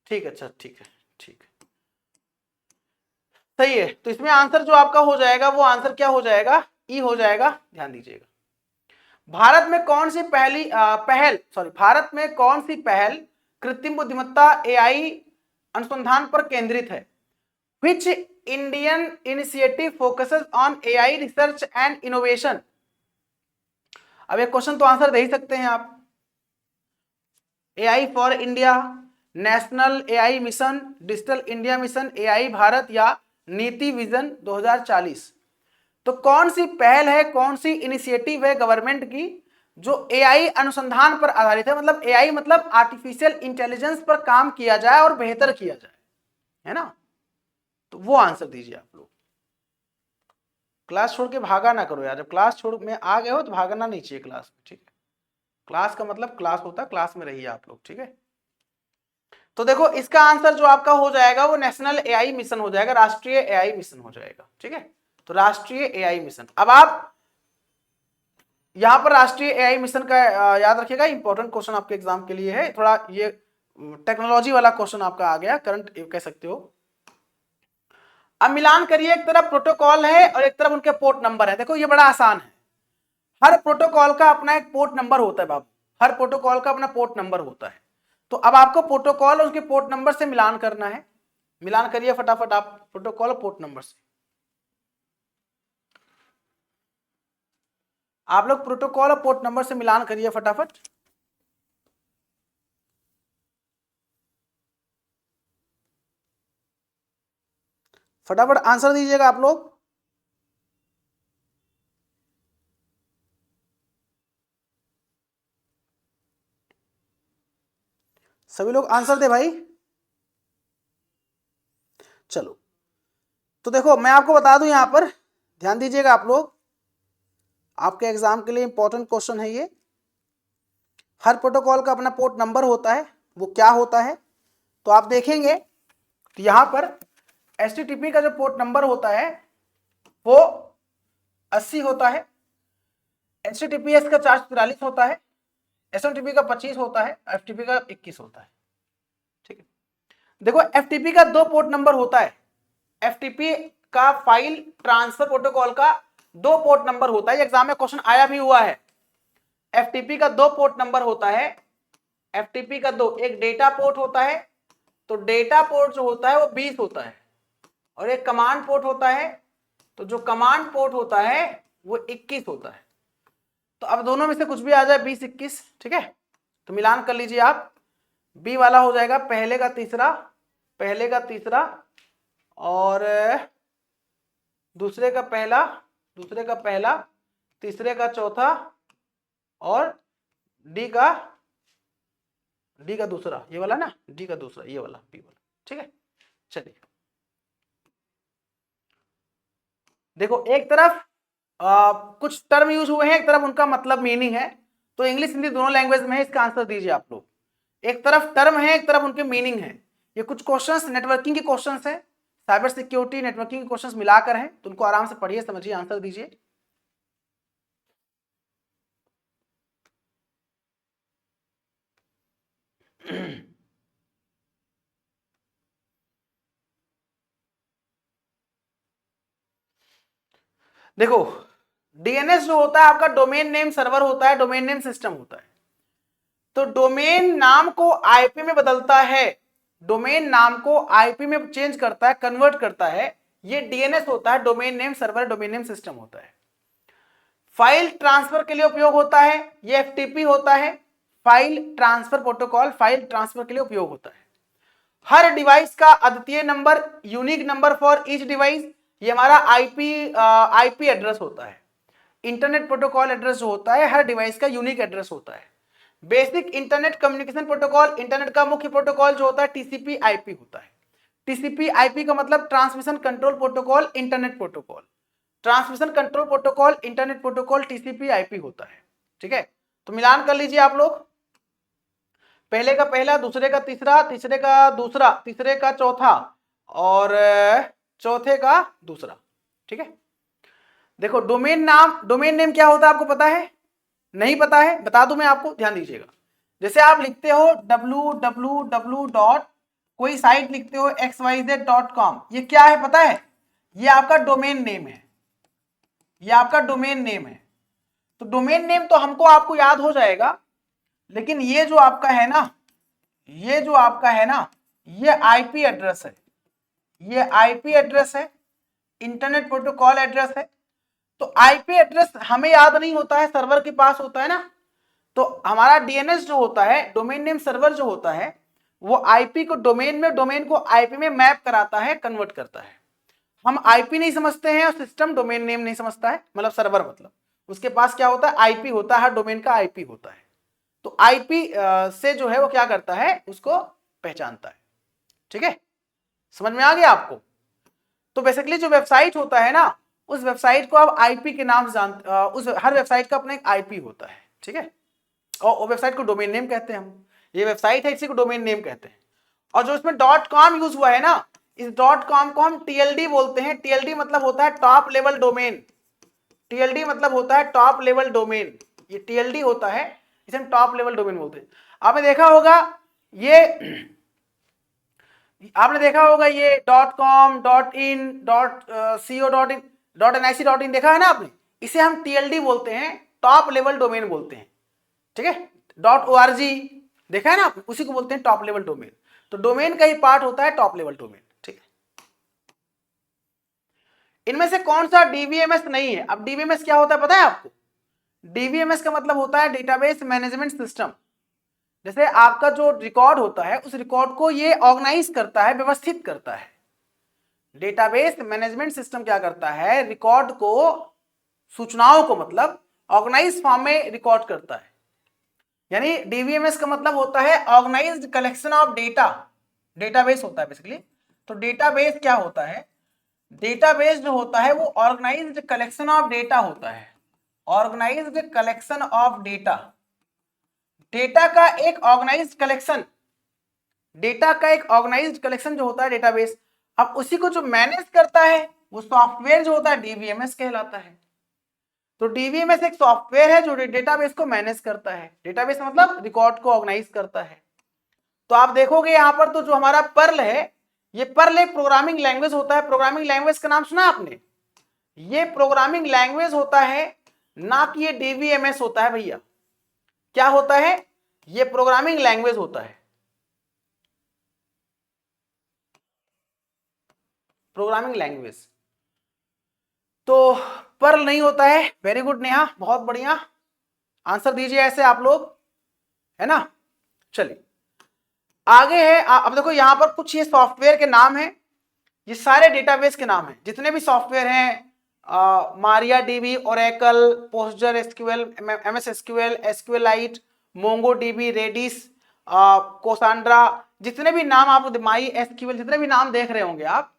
ठीक है, अच्छा ठीक है, ठीक है, सही है। तो इसमें आंसर जो आपका हो जाएगा वो आंसर क्या हो जाएगा, ई हो जाएगा। ध्यान दीजिएगा, भारत में कौन सी भारत में कौन सी पहल कृत्रिम बुद्धिमत्ता एआई अनुसंधान पर केंद्रित है। Which Indian initiative focuses on AI research and innovation? अब एक क्वेश्चन तो आंसर दे ही सकते हैं आप। AI for India, national AI mission, digital India mission, AI Bharat, या नीति विजन 2040। तो कौन सी पहल है, कौन सी इनिशिएटिव है गवर्नमेंट की जो AI अनुसंधान पर आधारित है। मतलब AI मतलब आर्टिफिशियल इंटेलिजेंस पर काम किया जाए और बेहतर किया जाए, है ना। तो वो आंसर दीजिए आप लोग। क्लास छोड़ के भागा ना करो यार, जब क्लास छोड़ में आ गए हो तो भागना नहीं चाहिए क्लास में, ठीक है। क्लास का मतलब क्लास होता है, क्लास में रहिए आप लोग, ठीक है। तो देखो इसका आंसर जो आपका हो जाएगा वो नेशनल एआई मिशन हो जाएगा, राष्ट्रीय एआई मिशन हो जाएगा, ठीक है। तो राष्ट्रीय एआई मिशन। अब आप यहां पर राष्ट्रीय एआई मिशन का याद रखिएगा, इंपॉर्टेंट क्वेश्चन आपके एग्जाम के लिए है थोड़ा, ये टेक्नोलॉजी वाला क्वेश्चन आपका आ गया, करंट कह सकते हो। अब मिलान करिए, एक तरफ प्रोटोकॉल है और एक तरफ उनके पोर्ट नंबर है। देखो ये बड़ा आसान है, हर प्रोटोकॉल का अपना एक पोर्ट नंबर होता है बाबू, हर प्रोटोकॉल का अपना पोर्ट नंबर होता है। तो अब आपको प्रोटोकॉल और उसके पोर्ट नंबर से मिलान करना है। मिलान करिए फटाफट आप प्रोटोकॉल और पोर्ट नंबर से। आप लोग प्रोटोकॉल और पोर्ट नंबर से मिलान करिए फटाफट। फटाफट आंसर दीजिएगा आप लोग। सभी लोग आंसर दे भाई। चलो तो देखो मैं आपको बता दूं, यहां पर ध्यान दीजिएगा आप लोग, आपके एग्जाम के लिए इंपॉर्टेंट क्वेश्चन है ये। हर प्रोटोकॉल का अपना पोर्ट नंबर होता है, वो क्या होता है तो आप देखेंगे तो यहां पर HTTP का जो पोर्ट नंबर होता है वो 80 होता है, HTTPS का 443 होता है, SMTP का 25 होता है, FTP का 21 होता है, ठीक है। देखो FTP का 2 पोर्ट नंबर होता है, FTP का फाइल ट्रांसफर प्रोटोकॉल का 2 पोर्ट नंबर होता है, एग्जाम में क्वेश्चन आया भी हुआ है। FTP का 2 पोर्ट नंबर होता है, FTP का 2, एक डेटा पोर्ट होता है, तो डेटा पोर्ट जो होता है वो 20 होता है, और एक कमांड पोर्ट होता है, तो जो कमांड पोर्ट होता है वो 21 होता है। तो अब दोनों में से कुछ भी आ जाए 20 21, ठीक है। तो मिलान कर लीजिए आप, बी वाला हो जाएगा पहले का तीसरा और दूसरे का पहला, तीसरे का चौथा और डी का दूसरा, ये वाला ना, डी का दूसरा, ये वाला बी वाला। ठीक है, चलिए देखो एक तरफ कुछ टर्म यूज हुए हैं, एक तरफ उनका मतलब मीनिंग है। तो इंग्लिश हिंदी दोनों लैंग्वेज में है, इसका आंसर दीजिए आप लोग। एक तरफ टर्म है, एक तरफ उनके मीनिंग है। ये कुछ क्वेश्चंस नेटवर्किंग के क्वेश्चंस हैं, साइबर सिक्योरिटी नेटवर्किंग के क्वेश्चंस मिलाकर हैं, तो उनको आराम से पढ़िए, समझिए, आंसर दीजिए। देखो डीएनएस जो होता है आपका डोमेन नेम सर्वर होता है, डोमेन नेम सिस्टम होता है। तो डोमेन नाम को आईपी में बदलता है, डोमेन नाम को आईपी में चेंज करता है, कन्वर्ट करता है, ये डीएनएस होता है, domain name server, domain name system होता है। फाइल ट्रांसफर के लिए उपयोग होता है, ये एफटीपी होता है, file transfer protocol, file transfer के लिए उपयोग होता है। हर डिवाइस का अद्वितीय number, unique number for each device, ये हमारा आईपी एड्रेस होता है। इंटरनेट प्रोटोकॉल एड्रेस जो होता है हर डिवाइस का यूनिक एड्रेस होता है। Basic internet communication protocol, internet का मुख्य प्रोटोकॉल जो होता है टीसीपी आईपी होता है। टीसीपी आईपी का मतलब transmission control protocol, internet protocol, transmission control protocol, internet protocol, TCP IP होता है। ठीक है, तो मिलान कर लीजिए आप लोग, पहले का पहला, दूसरे का तीसरा, तीसरे का दूसरा, तीसरे का चौथा और चौथे का दूसरा। ठीक है, देखो डोमेन नेम क्या होता है आपको पता है? नहीं पता है? बता दूं मैं आपको, ध्यान दीजिएगा। जैसे आप लिखते हो www डॉट, कोई साइट लिखते हो xyz.com, ये क्या है पता है? ये आपका डोमेन नेम है, ये आपका डोमेन नेम है। तो डोमेन नेम तो हमको आपको याद हो जाएगा, लेकिन ये जो आपका है ना, ये आईपी एड्रेस है, ये आईपी एड्रेस है, इंटरनेट प्रोटोकॉल एड्रेस है। तो आईपी एड्रेस हमें याद नहीं होता है, सर्वर के पास होता है ना। तो हमारा डीएनएस जो होता है, डोमेन नेम सर्वर जो होता है, वो आईपी को डोमेन में, डोमेन को आईपी में मैप कराता है, कन्वर्ट करता है। हम आईपी नहीं समझते हैं और सिस्टम डोमेन नेम नहीं समझता है, मतलब सर्वर, मतलब उसके पास क्या होता है? आईपी होता है, हर डोमेन का आईपी होता है। तो आईपी से जो है वो क्या करता है? उसको पहचानता है। ठीक है, समझ में आ गया आपको? तो बेसिकली जो वेबसाइट होता है ना, उस वेबसाइट को आप आईपी के नाम से जानते, उस हर वेबसाइट का अपना एक आईपी होता है। ठीक है, और वेबसाइट को डोमेन नेम कहते हैं हम। ये वेबसाइट है, इसी को डोमेन नेम कहते हैं। और जो इसमें .com यूज हुआ है ना, इस .com को हम टीएलडी बोलते हैं। टीएलडी मतलब होता है टॉप लेवल डोमेन, टीएलडी मतलब होता है टॉप लेवल डोमेन, ये टीएलडी होता है, इसे हम टॉप लेवल डोमेन बोलते हैं। आपने देखा होगा ये .com, .in, .co.in, .nic.in देखा है ना आपने, इसे हम टीएलडी बोलते हैं, टॉप लेवल डोमेन बोलते हैं। ठीक है, .org देखा है ना आपने, उसी को बोलते हैं टॉप लेवल डोमेन। तो डोमेन का ही पार्ट होता है टॉप लेवल डोमेन। ठीक है, इनमें से कौन सा डीवीएमएस नहीं है? अब डीवीएमएस क्या होता है पता है आपको? डीवीएमएस का मतलब होता है डेटाबेस मैनेजमेंट सिस्टम। जैसे आपका जो रिकॉर्ड होता है, उस रिकॉर्ड को ये ऑर्गेनाइज करता है, व्यवस्थित करता है। डेटाबेस मैनेजमेंट सिस्टम क्या करता है? रिकॉर्ड को, सूचनाओं को मतलब ऑर्गेनाइज फॉर्म में रिकॉर्ड करता है। यानी डीवीएमएस का मतलब होता है organised collection of data, database होता है बेसिकली। तो डेटाबेस क्या होता है? डेटाबेस जो होता है वो ऑर्गेनाइज्ड कलेक्शन ऑफ डेटा होता है, organised collection of data. Data का एक ऑर्गेनाइज्ड कलेक्शन, डेटा का एक ऑर्गेनाइज्ड कलेक्शन जो होता है डेटाबेस। अब उसी को जो मैनेज करता है वो सॉफ्टवेयर जो होता है डीवीएमएस कहलाता है। तो डीवीएमएस एक सॉफ्टवेयर है जो डेटाबेस को मैनेज करता है। डेटाबेस मतलब रिकॉर्ड को ऑर्गेनाइज करता है। तो आप देखोगे यहाँ पर तो जो हमारा पर्ल है, ये पर्ल एक प्रोग्रामिंग लैंग्वेज होता है। प्रोग्रामिंग लैंग्वेज का नाम सुना आपने? ये प्रोग्रामिंग लैंग्वेज होता है, ना कि ये डीवीएमएस होता है भैया। क्या होता है? ये प्रोग्रामिंग लैंग्वेज होता है, प्रोग्रामिंग लैंग्वेज। तो पर्ल नहीं होता है। वेरी गुड नेहा, बहुत बढ़िया, आंसर दीजिए ऐसे आप लोग, है ना। चलिए आगे है अब देखो यहां पर कुछ ये सॉफ्टवेयर के नाम है, ये सारे डेटाबेस के नाम है, जितने भी सॉफ्टवेयर हैं, Maria DB, Oracle, Postgre SQL, MS SQL, SQLite, Mongo DB, Redis, Cassandra, जितने भी नाम आप माई एसक्यूएल, जितने भी नाम देख रहे होंगे आप,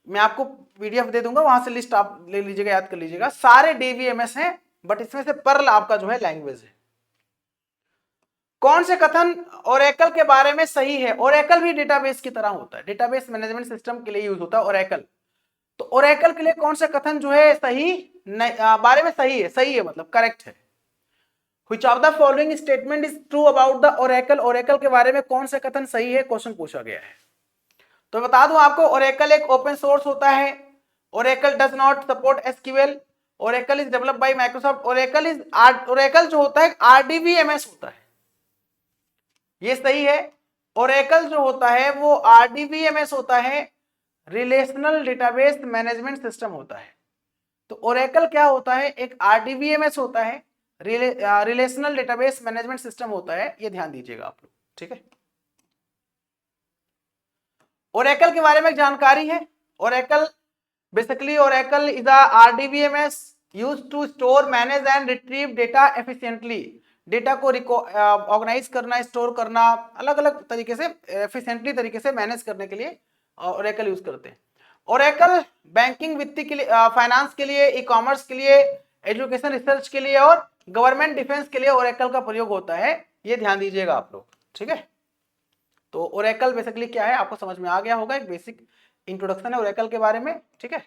मैं आपको पीडीएफ दे दूंगा, वहां से लिस्ट आप ले लीजिएगा, याद कर लीजिएगा, सारे डीबीएमएस हैं, बट इसमें से पर्ल आपका जो है लैंग्वेज है। कौन से कथन ओरेकल के बारे में सही है? ओरेकल भी डेटाबेस की तरह होता है, डेटाबेस मैनेजमेंट सिस्टम के लिए यूज होता है ओरेकल। तो ओरेकल के लिए कौन से कथन जो है सही बारे में सही है मतलब करेक्ट है। Which of the following statement is true about the Oracle? Oracle के बारे में कौन से कथन सही है, क्वेश्चन पूछा गया है। तो बता दूं आपको, ओरेकल एक ओपन सोर्स होता है, Oracle does not support SQL, Oracle is developed by Microsoft, Oracle जो होता है आरडीबीएमएस होता है, ये सही है। ओरेकल जो होता है वो आरडीबीएमएस होता है, रिलेशनल डेटाबेस मैनेजमेंट सिस्टम होता है। तो ओरेकल क्या होता है? एक आरडीबीएमएस होता है, रिलेशनल डेटाबेस मैनेजमेंट सिस्टम होता है, ये ध्यान दीजिएगा आप लोग, ठीक है। ओरेकल के बारे में जानकारी है, Oracle basically Oracle is a RDBMS used to store, manage and retrieve data efficiently. Data को ऑर्गेनाइज करना, स्टोर करना, अलग अलग तरीके से एफिशिएंटली तरीके से मैनेज करने के लिए ओरेकल यूज करते हैं। ओरेकल बैंकिंग, वित्तीय के लिए, फाइनेंस के लिए, ई कॉमर्स के लिए, एजुकेशन रिसर्च के लिए और गवर्नमेंट डिफेंस के लिए ओरेकल का प्रयोग होता है, ये ध्यान दीजिएगा आप लोग, ठीक है। तो ओरेकल बेसिकली क्या है आपको समझ में आ गया होगा, एक बेसिक इंट्रोडक्शन है ओरेकल के बारे में, ठीक है।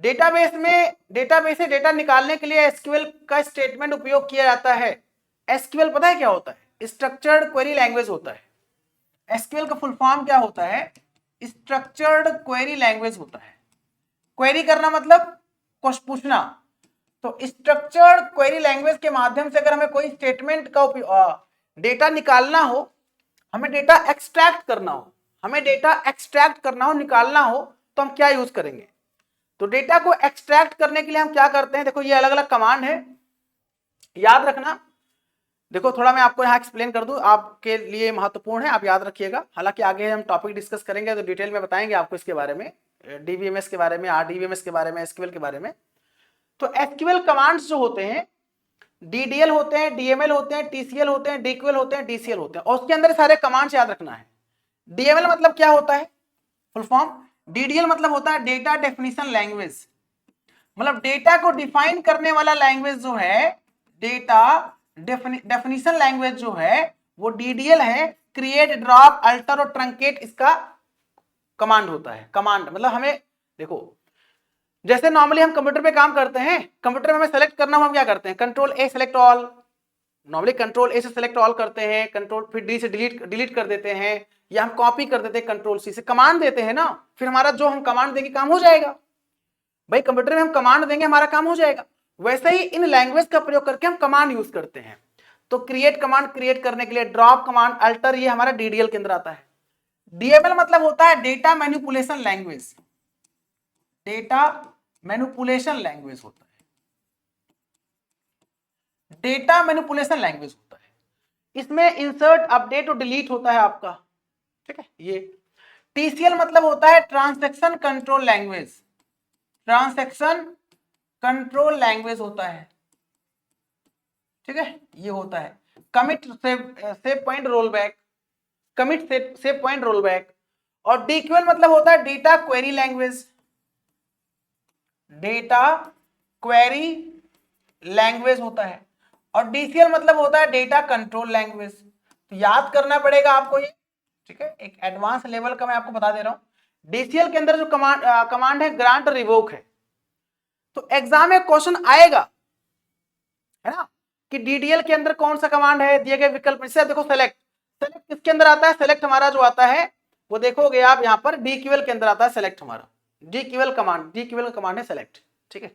डेटाबेस से डेटा निकालने के लिए एसक्यूएल का स्टेटमेंट उपयोग किया जाता है। एसक्यूएल पता है क्या होता है? स्ट्रक्चर्ड क्वेरी लैंग्वेज होता है। एसक्यूएल का फुल फॉर्म क्या होता है? स्ट्रक्चर्ड क्वेरी लैंग्वेज होता है। क्वेरी करना मतलब कुछ पूछना, तो स्ट्रक्चर्ड क्वेरी लैंग्वेज के माध्यम से अगर हमें कोई स्टेटमेंट का डेटा निकालना हो, हमें डेटा एक्सट्रैक्ट करना हो, निकालना हो, तो हम क्या यूज करेंगे? तो डेटा को एक्सट्रैक्ट करने के लिए हम क्या करते हैं? देखो ये अलग अलग कमांड है, याद रखना। देखो थोड़ा मैं आपको यहाँ एक्सप्लेन कर दूं, आपके लिए महत्वपूर्ण है, आप याद रखिएगा। हालांकि आगे हम टॉपिक डिस्कस करेंगे तो डिटेल में बताएंगे आपको इसके बारे में, डीबीएमएस के बारे में, आरडीबीएमएस के बारे में, एसक्यूएल के बारे में। तो एसक्यूएल कमांड्स जो होते हैं, डीडीएल होते हैं, डीएमएल होते हैं, टीसीएल होते हैं, डीक्यूएल होते हैं, डीसीएल होते हैं, और उसके अंदर सारे कमांड्स याद रखना है। डीएमएल मतलब क्या होता है? Full form. डीडीएल मतलब होता है डेटा डेफिनेशन लैंग्वेज, मतलब डेटा को डिफाइन करने वाला लैंग्वेज जो है, डेटा डेफिनेशन लैंग्वेज जो है वो डीडीएल है। क्रिएट, ड्रॉप, अल्टर और ट्रंकेट इसका कमांड होता है। कमांड मतलब हमें देखो, जैसे नॉर्मली हम कंप्यूटर पे काम करते हैं, कंप्यूटर में हमें सेलेक्ट करना हो, हम क्या करते हैं? कंट्रोल ए सेलेक्ट ऑल, नॉर्मली कंट्रोल ए से सेलेक्ट ऑल करते हैं, कंट्रोल फिर डी से डिलीट कर देते हैं, या हम कॉपी कर देते हैं, कंट्रोल सी से कमांड देते हैं ना, फिर हमारा जो हम कमांड देंगे काम हो जाएगा। भाई कंप्यूटर में हम कमांड देंगे हमारा काम हो जाएगा, वैसे ही इन लैंग्वेज का प्रयोग करके हम कमांड यूज करते हैं। तो क्रिएट कमांड क्रिएट करने के लिए, ड्रॉप कमांड, अल्टर, ये हमारा डीडीएल के अंदर आता है। डीएमएल मतलब होता है data manipulation language, data manipulation language होता है, डेटा मैनिपुलेशन लैंग्वेज होता है। इसमें इंसर्ट, अपडेट और डिलीट होता है आपका, ठीक है। ये टीसीएल मतलब होता है transaction control language, transaction control language होता है, ठीक है, ये होता है। Commit, save point, roll back, commit, save point, roll back. और डीक्यूएल मतलब होता है data query language, data query language होता है। और डीसीएल मतलब होता है डेटा कंट्रोल लैंग्वेज। तो याद करना पड़ेगा आपको ये, ठीक है, एक एडवांस लेवल का मैं आपको बता दे रहा हूं। डीसीएल के अंदर जो कमांड है ग्रांट रिवोक है। तो एग्जाम में क्वेश्चन आएगा, है ना, कि डीडीएल के अंदर कौन सा कमांड है, दिए गए विकल्प में से देखो सेलेक्ट, सेलेक्ट किसके अंदर आता है? सेलेक्ट हमारा जो आता है वो देखोगे आप यहाँ पर डीक्यूएल के अंदर आता है सेलेक्ट हमारा, डीक्यूएल कमांड है सेलेक्ट, ठीक है।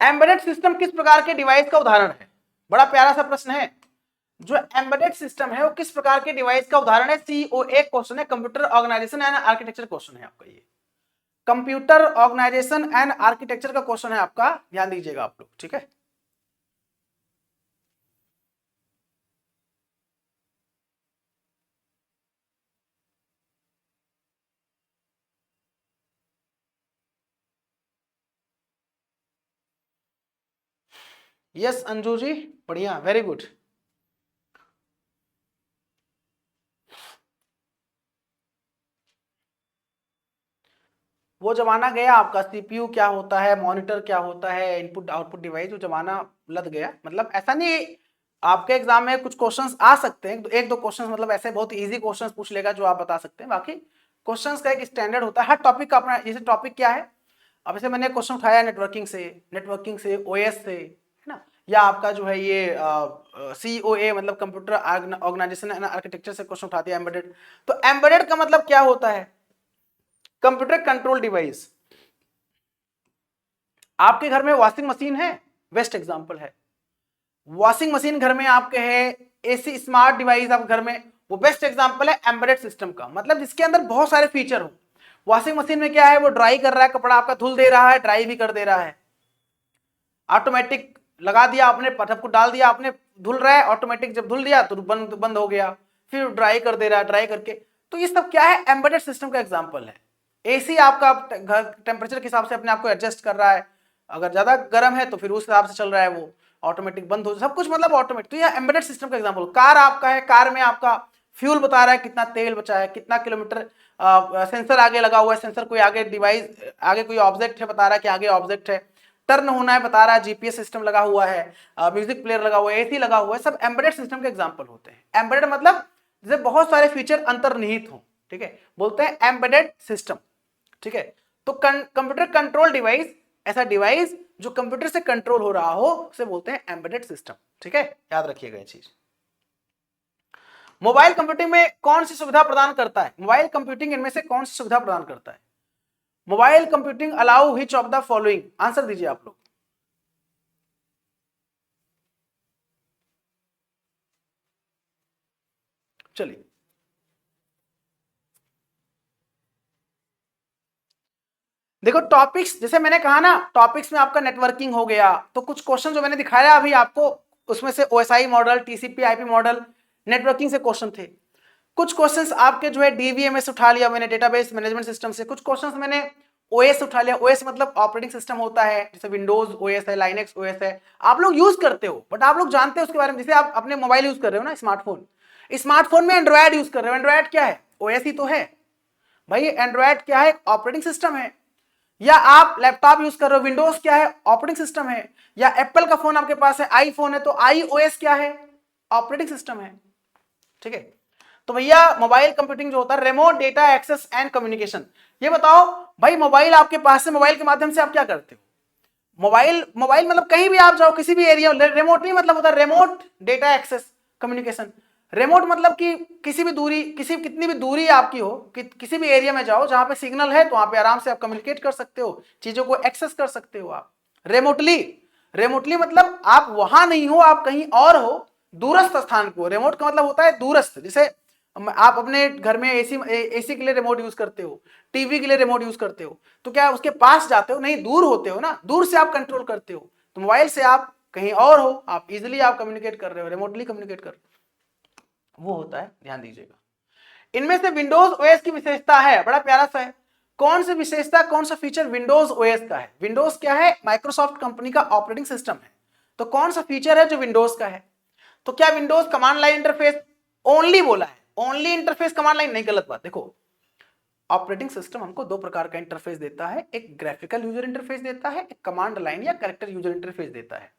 एम्बेडेड सिस्टम किस प्रकार के डिवाइस का उदाहरण है? बड़ा प्यारा सा प्रश्न है। जो एम्बेडेड सिस्टम है वो किस प्रकार के डिवाइस का उदाहरण है? सीओए क्वेश्चन है, computer organisation and architecture question है आपका, ये कंप्यूटर ऑर्गेनाइजेशन एंड आर्किटेक्चर का क्वेश्चन है आपका, ध्यान दीजिएगा आप लोग, ठीक है। यस अंजू जी, बढ़िया, वेरी गुड। वो जमाना गया आपका, सीपीयू क्या होता है, मॉनिटर क्या होता है, इनपुट आउटपुट डिवाइस, वो जमाना लद गया। मतलब ऐसा नहीं, आपके एग्जाम में कुछ क्वेश्चंस आ सकते हैं, एक दो क्वेश्चंस मतलब ऐसे बहुत इजी क्वेश्चंस पूछ लेगा जो आप बता सकते हैं, बाकी क्वेश्चंस का एक स्टैंडर्ड होता है हर टॉपिक का अपना। जैसे टॉपिक क्या है, अब जैसे मैंने क्वेश्चन उठाया नेटवर्किंग से, ओएस से, है ना, या आपका जो है ये COA मतलब कंप्यूटर ऑर्गेनाइजेशन एंड आर्किटेक्चर से क्वेश्चन उठा दिया, एम्बेडेड। तो एम्बेडेड का मतलब क्या होता है, कंप्यूटर कंट्रोल डिवाइस। आपके घर में वॉशिंग मशीन है, बेस्ट एग्जांपल है। वॉशिंग मशीन घर में आपके है, एसी स्मार्ट डिवाइस आपके घर में, वो बेस्ट एग्जांपल है एम्बेडेड सिस्टम का। मतलब जिसके अंदर बहुत सारे फीचर हो। वॉशिंग मशीन में क्या है, वो ड्राई कर रहा है कपड़ा आपका, धुल दे रहा है, ड्राई भी कर दे रहा है। ऑटोमेटिक लगा दिया आपने, सबको डाल दिया आपने, धुल रहा है ऑटोमेटिक, जब धुल दिया तो बंद बंद हो गया, फिर ड्राई कर दे रहा है, ड्राई करके। तो ये सब क्या है, एम्बेडेड सिस्टम का एग्जांपल है। एसी आपका घर टेम्परेचर के हिसाब से अपने आप को एडजस्ट कर रहा है, अगर ज्यादा गर्म है तो फिर उस हिसाब से चल रहा है, वो ऑटोमेटिक बंद हो, सब कुछ मतलब ऑटोमेटिक। तो ये एम्बेडेड सिस्टम का एग्जांपल। कार आपका है, कार में आपका फ्यूल बता रहा है, कितना तेल बचा है, कितना किलोमीटर, सेंसर आगे लगा हुआ है, सेंसर कोई आगे डिवाइस, आगे कोई ऑब्जेक्ट है, बता रहा है कि आगे ऑब्जेक्ट है, टर्न होना है बता रहा है, जीपीएस सिस्टम लगा हुआ है, म्यूजिक प्लेयर लगा हुआ है, एसी लगा हुआ है, सब एम्बेडेड सिस्टम के एग्जांपल होते हैं। एम्बेडेड मतलब जैसे बहुत सारे फीचर अंतर्निहित हो, ठीक है, बोलते हैं एम्बेडेड सिस्टम, ठीक है। तो कंप्यूटर कंट्रोल डिवाइस, ऐसा डिवाइस जो कंप्यूटर से कंट्रोल हो रहा हो, उसे बोलते हैं एम्बेडेड सिस्टम, ठीक है, याद रखिएगा ये चीज। मोबाइल कंप्यूटिंग में कौन सी सुविधा प्रदान करता है, मोबाइल कंप्यूटिंग इनमें से कौन सी सुविधा प्रदान करता है? Mobile computing allow which of the following, answer दीजिए आप लोग। चलिए, देखो टॉपिक्स, जैसे मैंने कहा ना, टॉपिक्स में आपका नेटवर्किंग हो गया, तो कुछ क्वेश्चन जो मैंने दिखाया अभी आपको, उसमें से OSI model, TCP IP model, networking से क्वेश्चन थे। कुछ क्वेश्चंस आपके जो है डीवीएमएस उठा लिया मैंने, डेटाबेस मैनेजमेंट सिस्टम से। कुछ क्वेश्चंस मैंने ओएस उठा लिया, ओएस मतलब ऑपरेटिंग सिस्टम होता है, जैसे विंडोज ओएस है, लाइनेक्स ओएस है, आप लोग यूज करते हो, बट आप लोग जानते हो उसके बारे में। जैसे आप अपने मोबाइल यूज कर रहे हो ना, स्मार्टफोन, स्मार्टफोन में एंड्रॉयड यूज कर रहे हो, एंड्रॉयड क्या है, ओएस ही तो है भाई। एंड्रॉयड क्या है, ऑपरेटिंग सिस्टम है। या आप लैपटॉप यूज कर रहे हो, विंडोज क्या है, ऑपरेटिंग सिस्टम है। या एप्पल का फोन आपके पास है, आईफोन है, तो आईओएस क्या है, ऑपरेटिंग सिस्टम है, ठीक है। तो भैया मोबाइल कंप्यूटिंग जो होता है, remote data access and communication. ये बताओ भाई, मोबाइल आपके पास है, मोबाइल के माध्यम से आप क्या करते हो? मोबाइल मोबाइल मतलब कहीं भी आप जाओ, किसी भी एरिया, रिमोट नहीं मतलब होता है remote data access communication. Remote मतलब कि किसी भी दूरी, कितनी भी दूरी आपकी हो, किसी भी एरिया में जाओ जहां पे सिग्नल है, तो वहां पे आराम से आप कम्युनिकेट कर सकते हो, चीजों को एक्सेस कर सकते हो आप रिमोटली। रिमोटली मतलब आप वहां नहीं हो, आप कहीं और हो, दूरस्थ स्थान को। रिमोट का मतलब होता है दूरस्थ। जैसे आप अपने घर में एसी के लिए रिमोट यूज करते हो, टीवी के लिए रिमोट यूज करते हो, तो क्या उसके पास जाते हो? नहीं, दूर होते हो ना, दूर से आप कंट्रोल करते हो। तो मोबाइल से आप कहीं और हो, आप इजिली आप कम्युनिकेट कर रहे हो, रिमोटली कम्युनिकेट कर रहे हो, वो होता है, ध्यान दीजिएगा। इनमें से विंडोज ओएस की विशेषता है, बड़ा प्यारा सा है। कौन सी विशेषता, कौन सा फीचर विंडोज ओएस का है? विंडोज क्या है, माइक्रोसॉफ्ट कंपनी का ऑपरेटिंग सिस्टम है। तो कौन सा फीचर है जो विंडोज का है? तो क्या Windows command line interface only बोला है, ओनली इंटरफेस कमांड लाइन नहीं, गलत बात। देखो ऑपरेटिंग सिस्टम हमको दो प्रकार का इंटरफेस देता है, एक ग्राफिकल यूजर इंटरफेस देता है, एक कमांड लाइन या कैरेक्टर यूजर इंटरफेस देता है।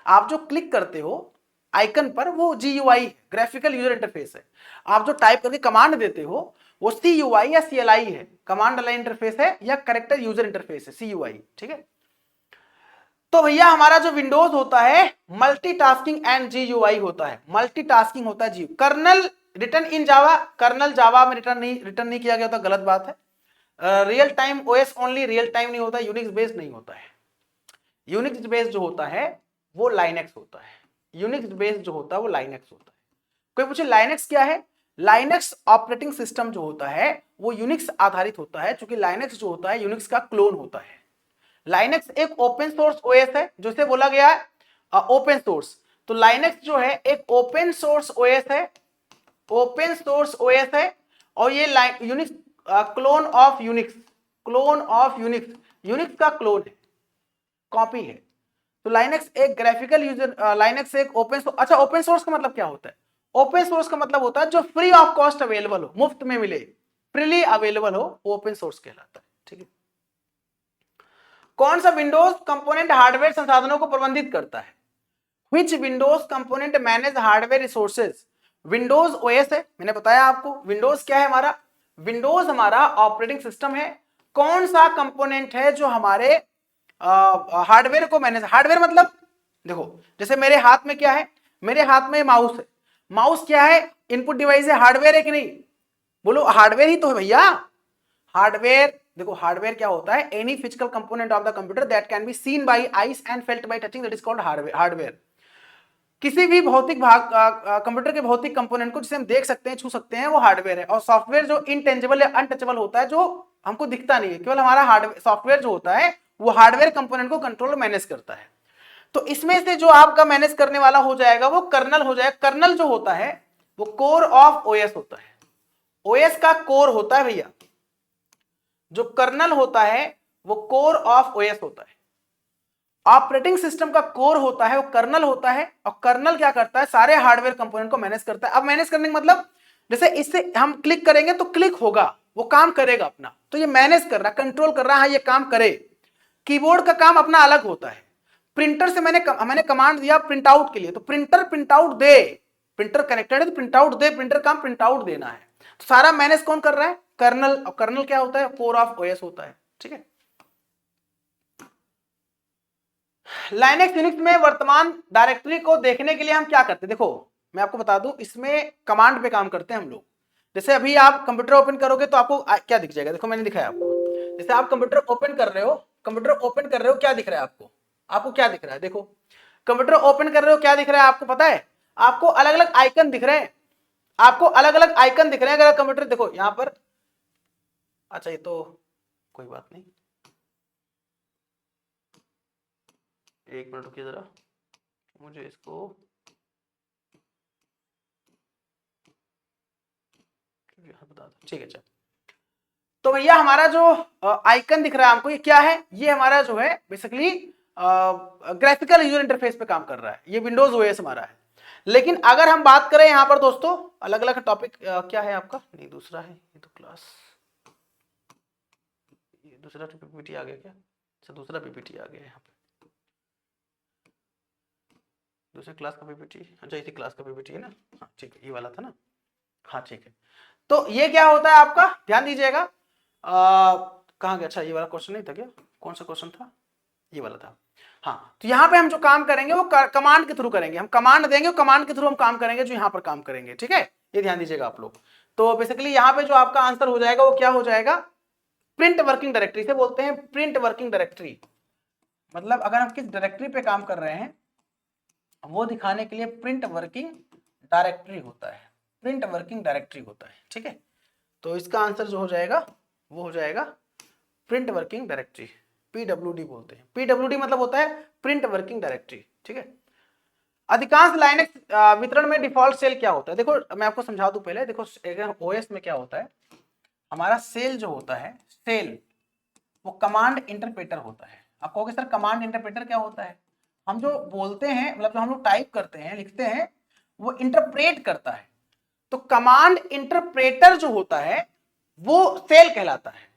आप जो क्लिक करते हो आइकन पर, वो जीयूआई ग्राफिकल यूजर इंटरफेस है। आप जो टाइप करके कमांड देते हो, वो सीयूआई या सीएलआई है, कमांड लाइन इंटरफेस है, या कैरेक्टर यूजर इंटरफेस है, सीयूआई, ठीक है। तो भैया हमारा जो विंडोज होता है, मल्टीटास्किंग एंड जीयूआई होता है, मल्टीटास्किंग होता है जी। कर्नल रिटर्न इन जावा, कर्नल जावा में रिटर्न नहीं किया गया था, गलत बात है। Real time OS only, real time नहीं होता, यूनिक्स बेस्ड नहीं होता है। यूनिक्स बेस्ड जो होता है वो लाइनेक्स होता है, यूनिक्स बेस्ड जो होता है वो लाइनेक्स होता है। कोई पूछे लाइनेक्स क्या है? लाइनेक्स ऑपरेटिंग सिस्टम जो होता है वो यूनिक्स आधारित होता है, क्योंकि लाइनेक्स जो होता है यूनिक्स का क्लोन होता है। लाइनेक्स एक ओपन सोर्स ओएस है, जैसे बोला गया है ओपन सोर्स। तो लाइनेक्स जो है एक ओपन सोर्स ओएस है, ओपन सोर्स ओएस है, और ये Unix clone of Unix, clone of Unix, Unix का क्लोन है, कॉपी है। तो लाइनेक्स एक ग्राफिकल यूजर, लाइनेक्स एक ओपन सोर्स। अच्छा, ओपन सोर्स का मतलब क्या होता है? ओपन सोर्स का मतलब होता है जो फ्री ऑफ कॉस्ट अवेलेबल हो, मुफ्त में मिले, फ्रीली अवेलेबल हो, ओपन सोर्स कहलाता है। ठीक है। कौन सा विंडोज कंपोनेंट हार्डवेयर संसाधनों को प्रबंधित करता है? Which Windows component manage hardware resources? Windows OS है, मैंने बताया आपको। विंडोज क्या है हमारा? विंडोज हमारा ऑपरेटिंग सिस्टम है। कौन सा कंपोनेंट है जो हमारे हार्डवेयर को मैनेज, हार्डवेयर मतलब देखो, जैसे मेरे हाथ में क्या है? मेरे हाथ में माउस है। माउस क्या है? इनपुट डिवाइस है। हार्डवेयर है कि नहीं? बोलो, हार्डवेयर ही तो है भैया। हार्डवेयर, देखो हार्डवेयर क्या होता है? Any physical component of the computer that can be seen by eyes and felt by touching, that is called hardware. किसी भी भौतिक भाग, कंप्यूटर के भौतिक कंपोनेंट को जिसे हम देख सकते हैं, छू सकते हैं, वो हार्डवेयर है। और सॉफ्टवेयर जो इनटेंजिबल या अनटचेबल होता है, जो हमको दिखता नहीं है, केवल हमारा हार्डवेयर, सॉफ्टवेयर जो होता है वो हार्डवेयर कंपोनेंट को कंट्रोल मैनेज करता है। तो इसमें से जो आपका मैनेज करने वाला हो जाएगा वो कर्नल हो जाएगा। कर्नल जो होता है वो कोर ऑफ ओएस होता है। ओएस का कोर होता है भैया, जो कर्नल होता है वो कोर ऑफ ओएस होता है। ऑपरेटिंग सिस्टम का कोर होता है वो कर्नल होता है, और कर्नल क्या करता है? सारे हार्डवेयर कंपोनेंट को मैनेज करता है। अब मैनेज करने का मतलब, जैसे इससे हम क्लिक करेंगे तो क्लिक होगा, वो काम करेगा अपना, तो ये मैनेज कर रहा है, कंट्रोल कर रहा है, ये काम करे। कीबोर्ड का काम अपना अलग होता है। प्रिंटर से मैंने कमांड दिया प्रिंट आउट के लिए, तो प्रिंटर प्रिंट आउट दे, प्रिंटर कनेक्टेड है तो प्रिंट आउट दे, प्रिंटर काम प्रिंट आउट देना है। तो सारा मैनेज कौन कर रहा है? कर्नल। और कर्नल क्या होता है? कोर ऑफ ओएस होता है। ठीक है। लाइनेक्स यूनिक्स में वर्तमान डायरेक्टरी को देखने के लिए हम क्या करते हैं? देखो मैं आपको बता दूं, इसमें कमांड पे काम करते हैं हम लोग। जैसे अभी आप कंप्यूटर ओपन करोगे तो आपको क्या दिख जाएगा? देखो मैंने दिखाया आपको। जैसे आप कंप्यूटर ओपन कर रहे हो, कंप्यूटर ओपन कर रहे हो, क्या दिख रहा है आपको? आपको क्या दिख रहा है? देखो कंप्यूटर ओपन कर रहे हो, क्या दिख रहा है आपको? पता है? आपको अलग अलग आइकन दिख रहे हैं, आपको अलग अलग आइकन दिख रहे हैं। अगर कंप्यूटर देखो यहां पर, अच्छा ये तो कोई बात नहीं, एक मिनट रुकिए जरा, मुझे इसको बता दो। ठीक है, चल। तो भैया हमारा जो आइकन दिख रहा है हमको, ये क्या है? ये हमारा जो है बेसिकली ग्राफिकल यूजर इंटरफेस पे काम कर रहा है। ये विंडोज ओएस हमारा है। लेकिन अगर हम बात करें यहाँ पर दोस्तों, अलग अलग टॉपिक क्या है आपका? नहीं, दूसरा है ये तो क्लास, ये दूसरा पीपीटी आ गया क्या? अच्छा, दूसरा पीपीटी आ गया यहाँ पे, दूसरे क्लास का पीपीटी। अच्छा, इसी क्लास का पीपीटी है ना? हाँ ठीक है, ये वाला था ना? हाँ ठीक है। तो ये क्या होता है आपका, ध्यान दीजिएगा। कहाँ गया? अच्छा, ये वाला क्वेश्चन नहीं था क्या? कौन सा क्वेश्चन था? ये वाला था। हाँ, तो यहाँ पे हम जो काम करेंगे वो कमांड के थ्रू करेंगे। हम कमांड देंगे, कमांड के थ्रू हम काम करेंगे, जो यहाँ पर काम करेंगे। ठीक है, ये ध्यान दीजिएगा आप लोग। तो बेसिकली यहाँ पे जो आपका आंसर हो जाएगा वो क्या हो जाएगा? प्रिंट वर्किंग डायरेक्टरी से बोलते हैं। प्रिंट वर्किंग डायरेक्टरी मतलब अगर हम किस डायरेक्टरी पे काम कर रहे हैं वो दिखाने के लिए प्रिंट वर्किंग डायरेक्टरी होता है। प्रिंट वर्किंग डायरेक्टरी होता है। ठीक है, तो इसका आंसर जो हो जाएगा वो हो जाएगा प्रिंट वर्किंग डायरेक्टरी, पीडब्ल्यूडी बोलते हैं। पीडब्ल्यूडी मतलब होता है प्रिंट वर्किंग डायरेक्टरी। ठीक है। अधिकांश लाइनेक्स वितरण में डिफॉल्ट सेल क्या होता है? देखो मैं आपको समझा दूं पहले। देखो ओएस में क्या होता है, हमारा सेल जो होता है, सेल वो कमांड इंटरप्रेटर होता है। आप कहोगे सर कमांड इंटरप्रेटर क्या होता है? हम जो बोलते हैं, मतलब जो हम लोग टाइप करते हैं, लिखते हैं, वो इंटरप्रेट करता है। तो कमांड इंटरप्रेटर जो होता है वो सेल कहलाता है।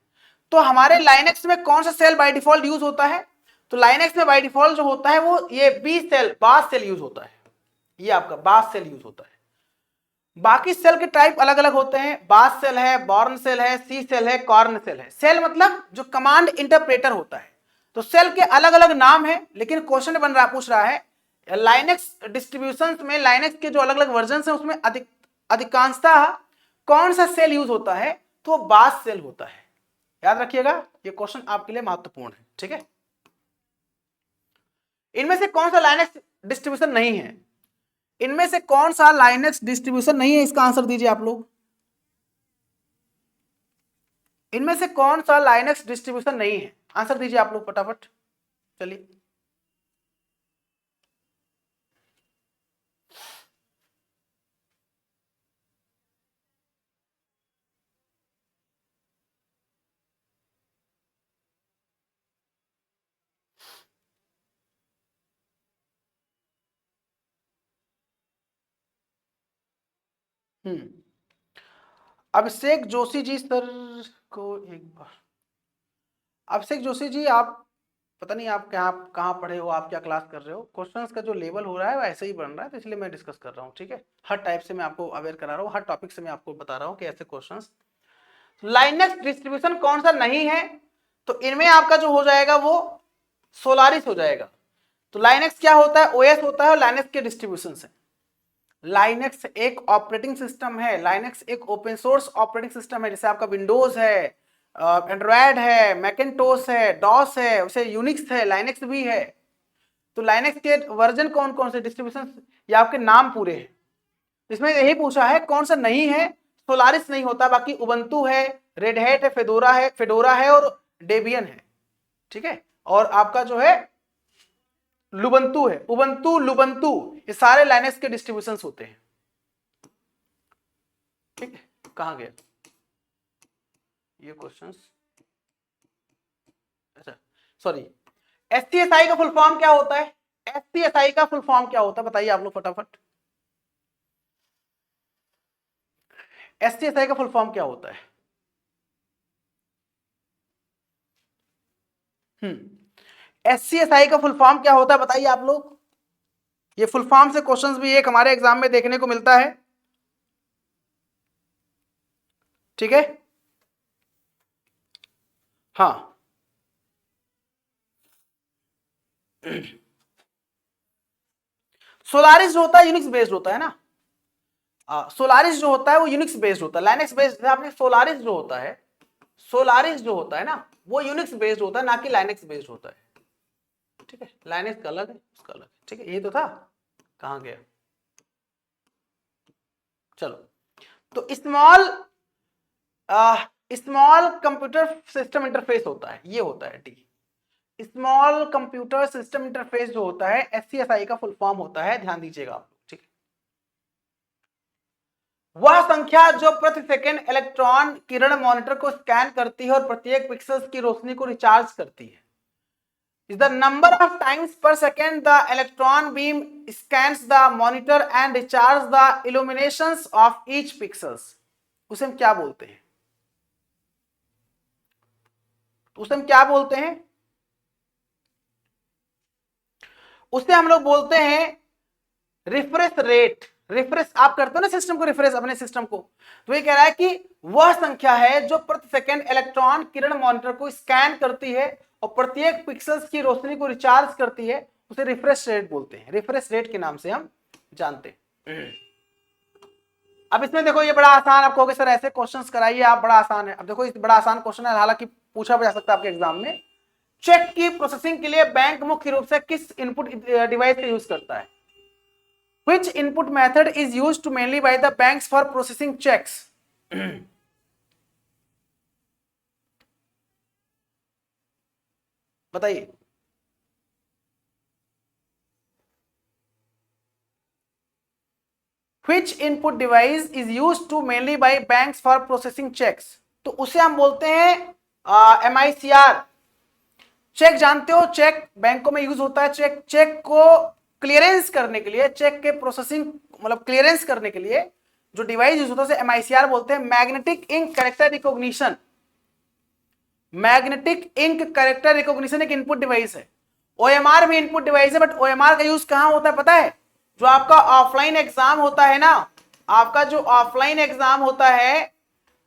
तो हमारे लाइनेक्स में कौन सा सेल बाय डिफॉल्ट यूज होता है? तो लाइनेक्स में बाय डिफॉल्ट जो होता है वो ये बी सेल, बास सेल यूज होता है। ये आपका बास सेल यूज होता है। बाकी सेल के टाइप अलग अलग होते हैं। बास सेल है, बॉर्न सेल है, सी सेल है, कॉर्न सेल है। सेल मतलब जो कमांड इंटरप्रेटर होता है। तो सेल के अलग अलग नाम है, लेकिन क्वेश्चन बन रहा, पूछ रहा है लाइनेक्स डिस्ट्रीब्यूशंस में, लाइनेक्स के जो अलग अलग वर्जन है उसमें अधिकांशतः कौन सा सेल यूज होता है? तो बास सेल होता है। याद रखिएगा, ये क्वेश्चन आपके लिए महत्वपूर्ण है। ठीक है। इनमें से कौन सा लाइनेक्स डिस्ट्रीब्यूशन नहीं है? इनमें से कौन सा लाइनेक्स डिस्ट्रीब्यूशन नहीं है? इसका आंसर दीजिए आप लोग। इनमें से कौन सा लाइनेक्स डिस्ट्रीब्यूशन नहीं है? आंसर दीजिए आप लोग फटाफट। चलिए, अभिषेक जोशी जी सर को एक बार, अभिषेक जोशी जी आप पता नहीं आप कहाँ पढ़े हो, आप क्या क्लास कर रहे हो, क्वेश्चंस का जो लेवल हो रहा है वो ऐसे ही बन रहा है, तो इसलिए मैं डिस्कस कर रहा हूँ, ठीक है। हर टाइप से मैं आपको अवेयर करा रहा हूँ, हर टॉपिक से मैं आपको बता रहा हूँ कि ऐसे क्वेश्चंस। लाइनेक्स डिस्ट्रीब्यूशन कौन सा नहीं है, तो इनमें आपका जो हो जाएगा वो सोलारिस हो जाएगा। तो लाइनेक्स क्या होता है, ओएस होता है लाइनेक्स के डिस्ट्रीब्यूशन से। लाइनेक्स एक ऑपरेटिंग सिस्टम है, लाइनेक्स एक ओपन सोर्स ऑपरेटिंग सिस्टम है, जैसे आपका विंडोज है, एंड्रॉयड है, मैकिन्टोश है, डॉस है, उसे यूनिक्स है, लाइनेक्स भी है। तो लाइनेक्स के वर्जन कौन कौन से, डिस्ट्रीब्यूशन, ये आपके नाम पूरे हैं। इसमें यही पूछा है कौन सा नहीं है, सोलारिस नहीं होता, बाकी उबंटू है, रेड हैट है, फेडोरा है और डेबियन है, ठीक है। और आपका जो है लुबंतु है, उबंटू, लुबंतु, ये सारे लाइनेक्स के डिस्ट्रीब्यूशंस होते हैं, ठीक है। कहां गया ये क्वेश्चंस, अच्छा सॉरी। एसटीएसआई का फुल फॉर्म क्या होता है, एसटीएसआई का फुल फॉर्म क्या होता है बताइए आप लोग फटाफट। एसटीएसआई का फुल फॉर्म क्या होता है, एससीएसआई का फुल फॉर्म क्या होता है बताइए आप लोग। ये फुल फॉर्म से क्वेश्चंस भी एक हमारे एग्जाम में देखने को मिलता है, ठीक है। हाँ सोलारिस जो होता है यूनिक्स बेस्ड होता है ना, सोलारिस जो होता है वो यूनिक्स बेस्ड होता है, लाइनेक्स बेस्ड आपने, सोलारिस जो होता है, सोलारिस जो होता है ना वो यूनिक्स बेस्ड होता है, ना कि लाइनेक्स बेस्ड होता है, ठीक है। लाइनेक्स का अलग है, उसका अलग है, ठीक है। ये तो था, कहां गया, चलो। तो स्मॉल कंप्यूटर सिस्टम इंटरफेस होता है, ये होता है D. Small computer system interface जो होता है एससीएसआई का फुल फॉर्म होता है, ध्यान दीजिएगा आप लोग, ठीक है। वह संख्या जो प्रति सेकंड इलेक्ट्रॉन किरण मॉनिटर को स्कैन करती है और प्रत्येक पिक्सेल्स की रोशनी को रिचार्ज करती है, is the number of times per second the electron beam scans the monitor and recharges the illuminations of each pixels। उसे हम क्या बोलते हैं, उसे हम क्या बोलते हैं, उसे हम लोग बोलते हैं रिफ्रेश रेट। रिफ्रेश आप करते हो ना सिस्टम को, रिफ्रेश अपने सिस्टम को, तो ये कह रहा है कि वह संख्या है जो प्रति सेकंड इलेक्ट्रॉन किरण मॉनिटर को स्कैन करती है और प्रत्येक पिक्सेल्स की रोशनी को रिचार्ज करती है, उसे रिफ्रेश रेट बोलते हैं, रिफ्रेश रेट के नाम से हम जानते हैं। अब इसमें देखो ये बड़ा आसान, आप कहोगे सर ऐसे क्वेश्चंस कराइए आप, बड़ा आसान है। अब देखो इस बड़ा आसान क्वेश्चन है, हालांकि पूछा जा सकता है आपके एग्जाम में। चेक की प्रोसेसिंग के लिए बैंक मुख्य रूप से किस इनपुट डिवाइस का यूज करता है, which input method is used mainly by the banks for processing checks। बताइए, which input device is used to mainly by banks for processing checks, तो उसे हम बोलते हैं MICR। चेक जानते हो, चेक बैंकों में यूज होता है, चेक चेक को क्लियरेंस करने के लिए, चेक के प्रोसेसिंग मतलब क्लियरेंस करने के लिए जो डिवाइस यूज होता है उसे MICR बोलते हैं, magnetic ink character recognition. Magnetic ink character recognition एक इनपुट डिवाइस है, OMR भी इनपुट डिवाइस है, बट OMR का यूज कहां होता है पता है, जो आपका ऑफलाइन एग्जाम होता है ना, आपका जो ऑफलाइन एग्जाम होता है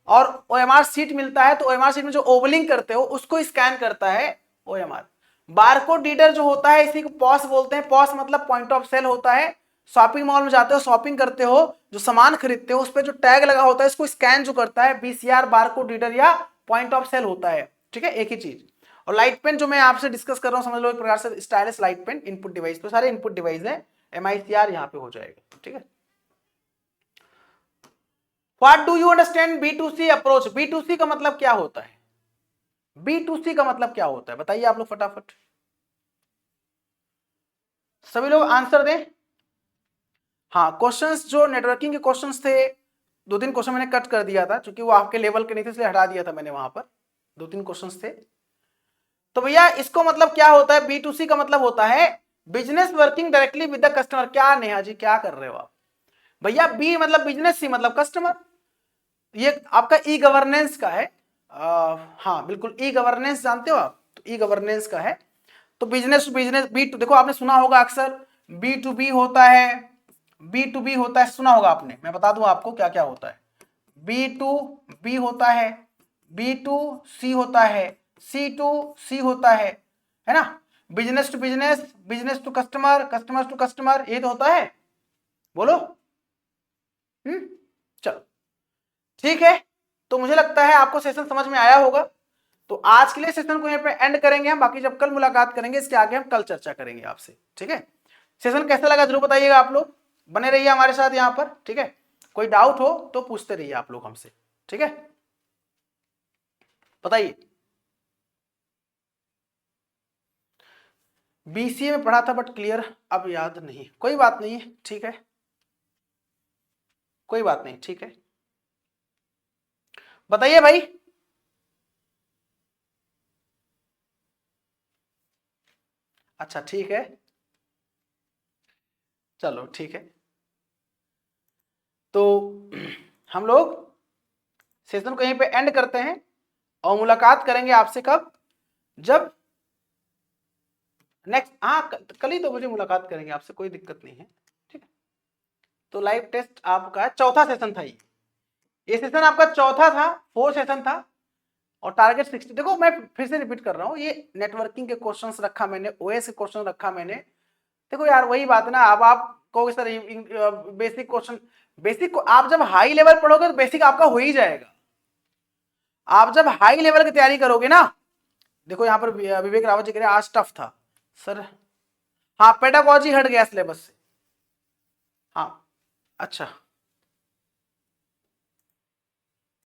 और OMR सीट मिलता है, तो OMR सीट में जो ओवलिंग करते हो उसको स्कैन करता है OMR। बारकोड रीडर जो होता है इसी को पॉस बोलते हैं, पॉस मतलब पॉइंट ऑफ सेल होता है। शॉपिंग मॉल में जाते हो, शॉपिंग करते हो, जो सामान खरीदते हो उस पर जो टैग लगा होता है इसको स्कैन जो करता है BCR बारकोड रीडर या पॉइंट ऑफ सेल होता है, ठीक है, एक ही चीज। और लाइट पेन जो मैं आपसे डिस्कस कर रहा हूं समझ लो एक प्रकार से stylish light pen input device, तो सारे इनपुट डिवाइस है, MICR यहाँ पे हो जाएगा, ठीक है। What do you understand B2C approach, B2C का मतलब क्या होता है, B2C का मतलब क्या होता है बताइए आप लोग फटाफट, सभी लोग आंसर दें। हाँ क्वेश्चंस जो नेटवर्किंग के क्वेश्चंस थे, 2-3 क्वेश्चन मैंने कट कर दिया था क्योंकि वो आपके लेवल के नहीं थे, इसलिए हटा दिया था मैंने, वहां पर 2-3 क्वेश्चंस थे। तो भैया इसको मतलब क्या होता है, B2C का मतलब होता है business working directly with the customer. क्या नेहा जी क्या कर रहे हो आप, भैया बी मतलब बिजनेस, सी मतलब कस्टमर। ये आपका ई गवर्नेंस का है। हाँ बिल्कुल, ई गवर्नेंस जानते हो आप, तो ई गवर्नेंस का है। तो business to business, B to, देखो आपने सुना होगा अक्सर बी टू बी होता है, बी टू बी होता है, सुना होगा आपने। मैं बता दूं आपको क्या क्या होता है। बी टू बी होता है, बी टू सी होता है, सी टू सी होता है ना। Business to business, business to customer, customer to customer, ये तो होता है। बोलो। चलो ठीक है। तो मुझे लगता है आपको सेशन समझ में आया होगा। तो आज के लिए सेशन को यहाँ पे एंड करेंगे हम, बाकी जब कल मुलाकात करेंगे इसके आगे हम कल चर्चा करेंगे आपसे, ठीक है। सेशन कैसा लगा जरूर बताइएगा आप लोग, बने रहिए हमारे साथ यहाँ पर, ठीक है। कोई डाउट हो तो पूछते रहिए आप लोग हमसे, ठीक है। बताइए। बीसीए में पढ़ा था बट क्लियर अब याद नहीं, कोई बात नहीं है, ठीक है, कोई बात नहीं, ठीक है। बताइए भाई। अच्छा ठीक है, चलो ठीक है। तो हम लोग सेशन को यहीं पे एंड करते हैं और मुलाकात करेंगे आपसे कब, जब नेक्स्ट, हाँ कल ही तो मुझे मुलाकात करेंगे आपसे, कोई दिक्कत नहीं है, ठीक है। तो लाइव टेस्ट आपका चौथा सेशन था, ये सेशन आपका चौथा था, 4 सेशन था और टारगेट 60। देखो मैं फिर से रिपीट कर रहा हूँ, ये नेटवर्किंग के क्वेश्चंस रखा मैंने, ओएस के क्वेश्चन रखा मैंने। देखो यार वही बात है ना, अब आप कहोगे सर बेसिक क्वेश्चन, बेसिक को आप जब हाई लेवल पढ़ोगे तो बेसिक आपका हो ही जाएगा। आप जब हाई लेवल की तैयारी करोगे ना, देखो यहाँ पर विवेक रावत जी कह रहे हैं आज टफ था सर। हाँ पेडागोजी हट गया सिलेबस से। हाँ अच्छा।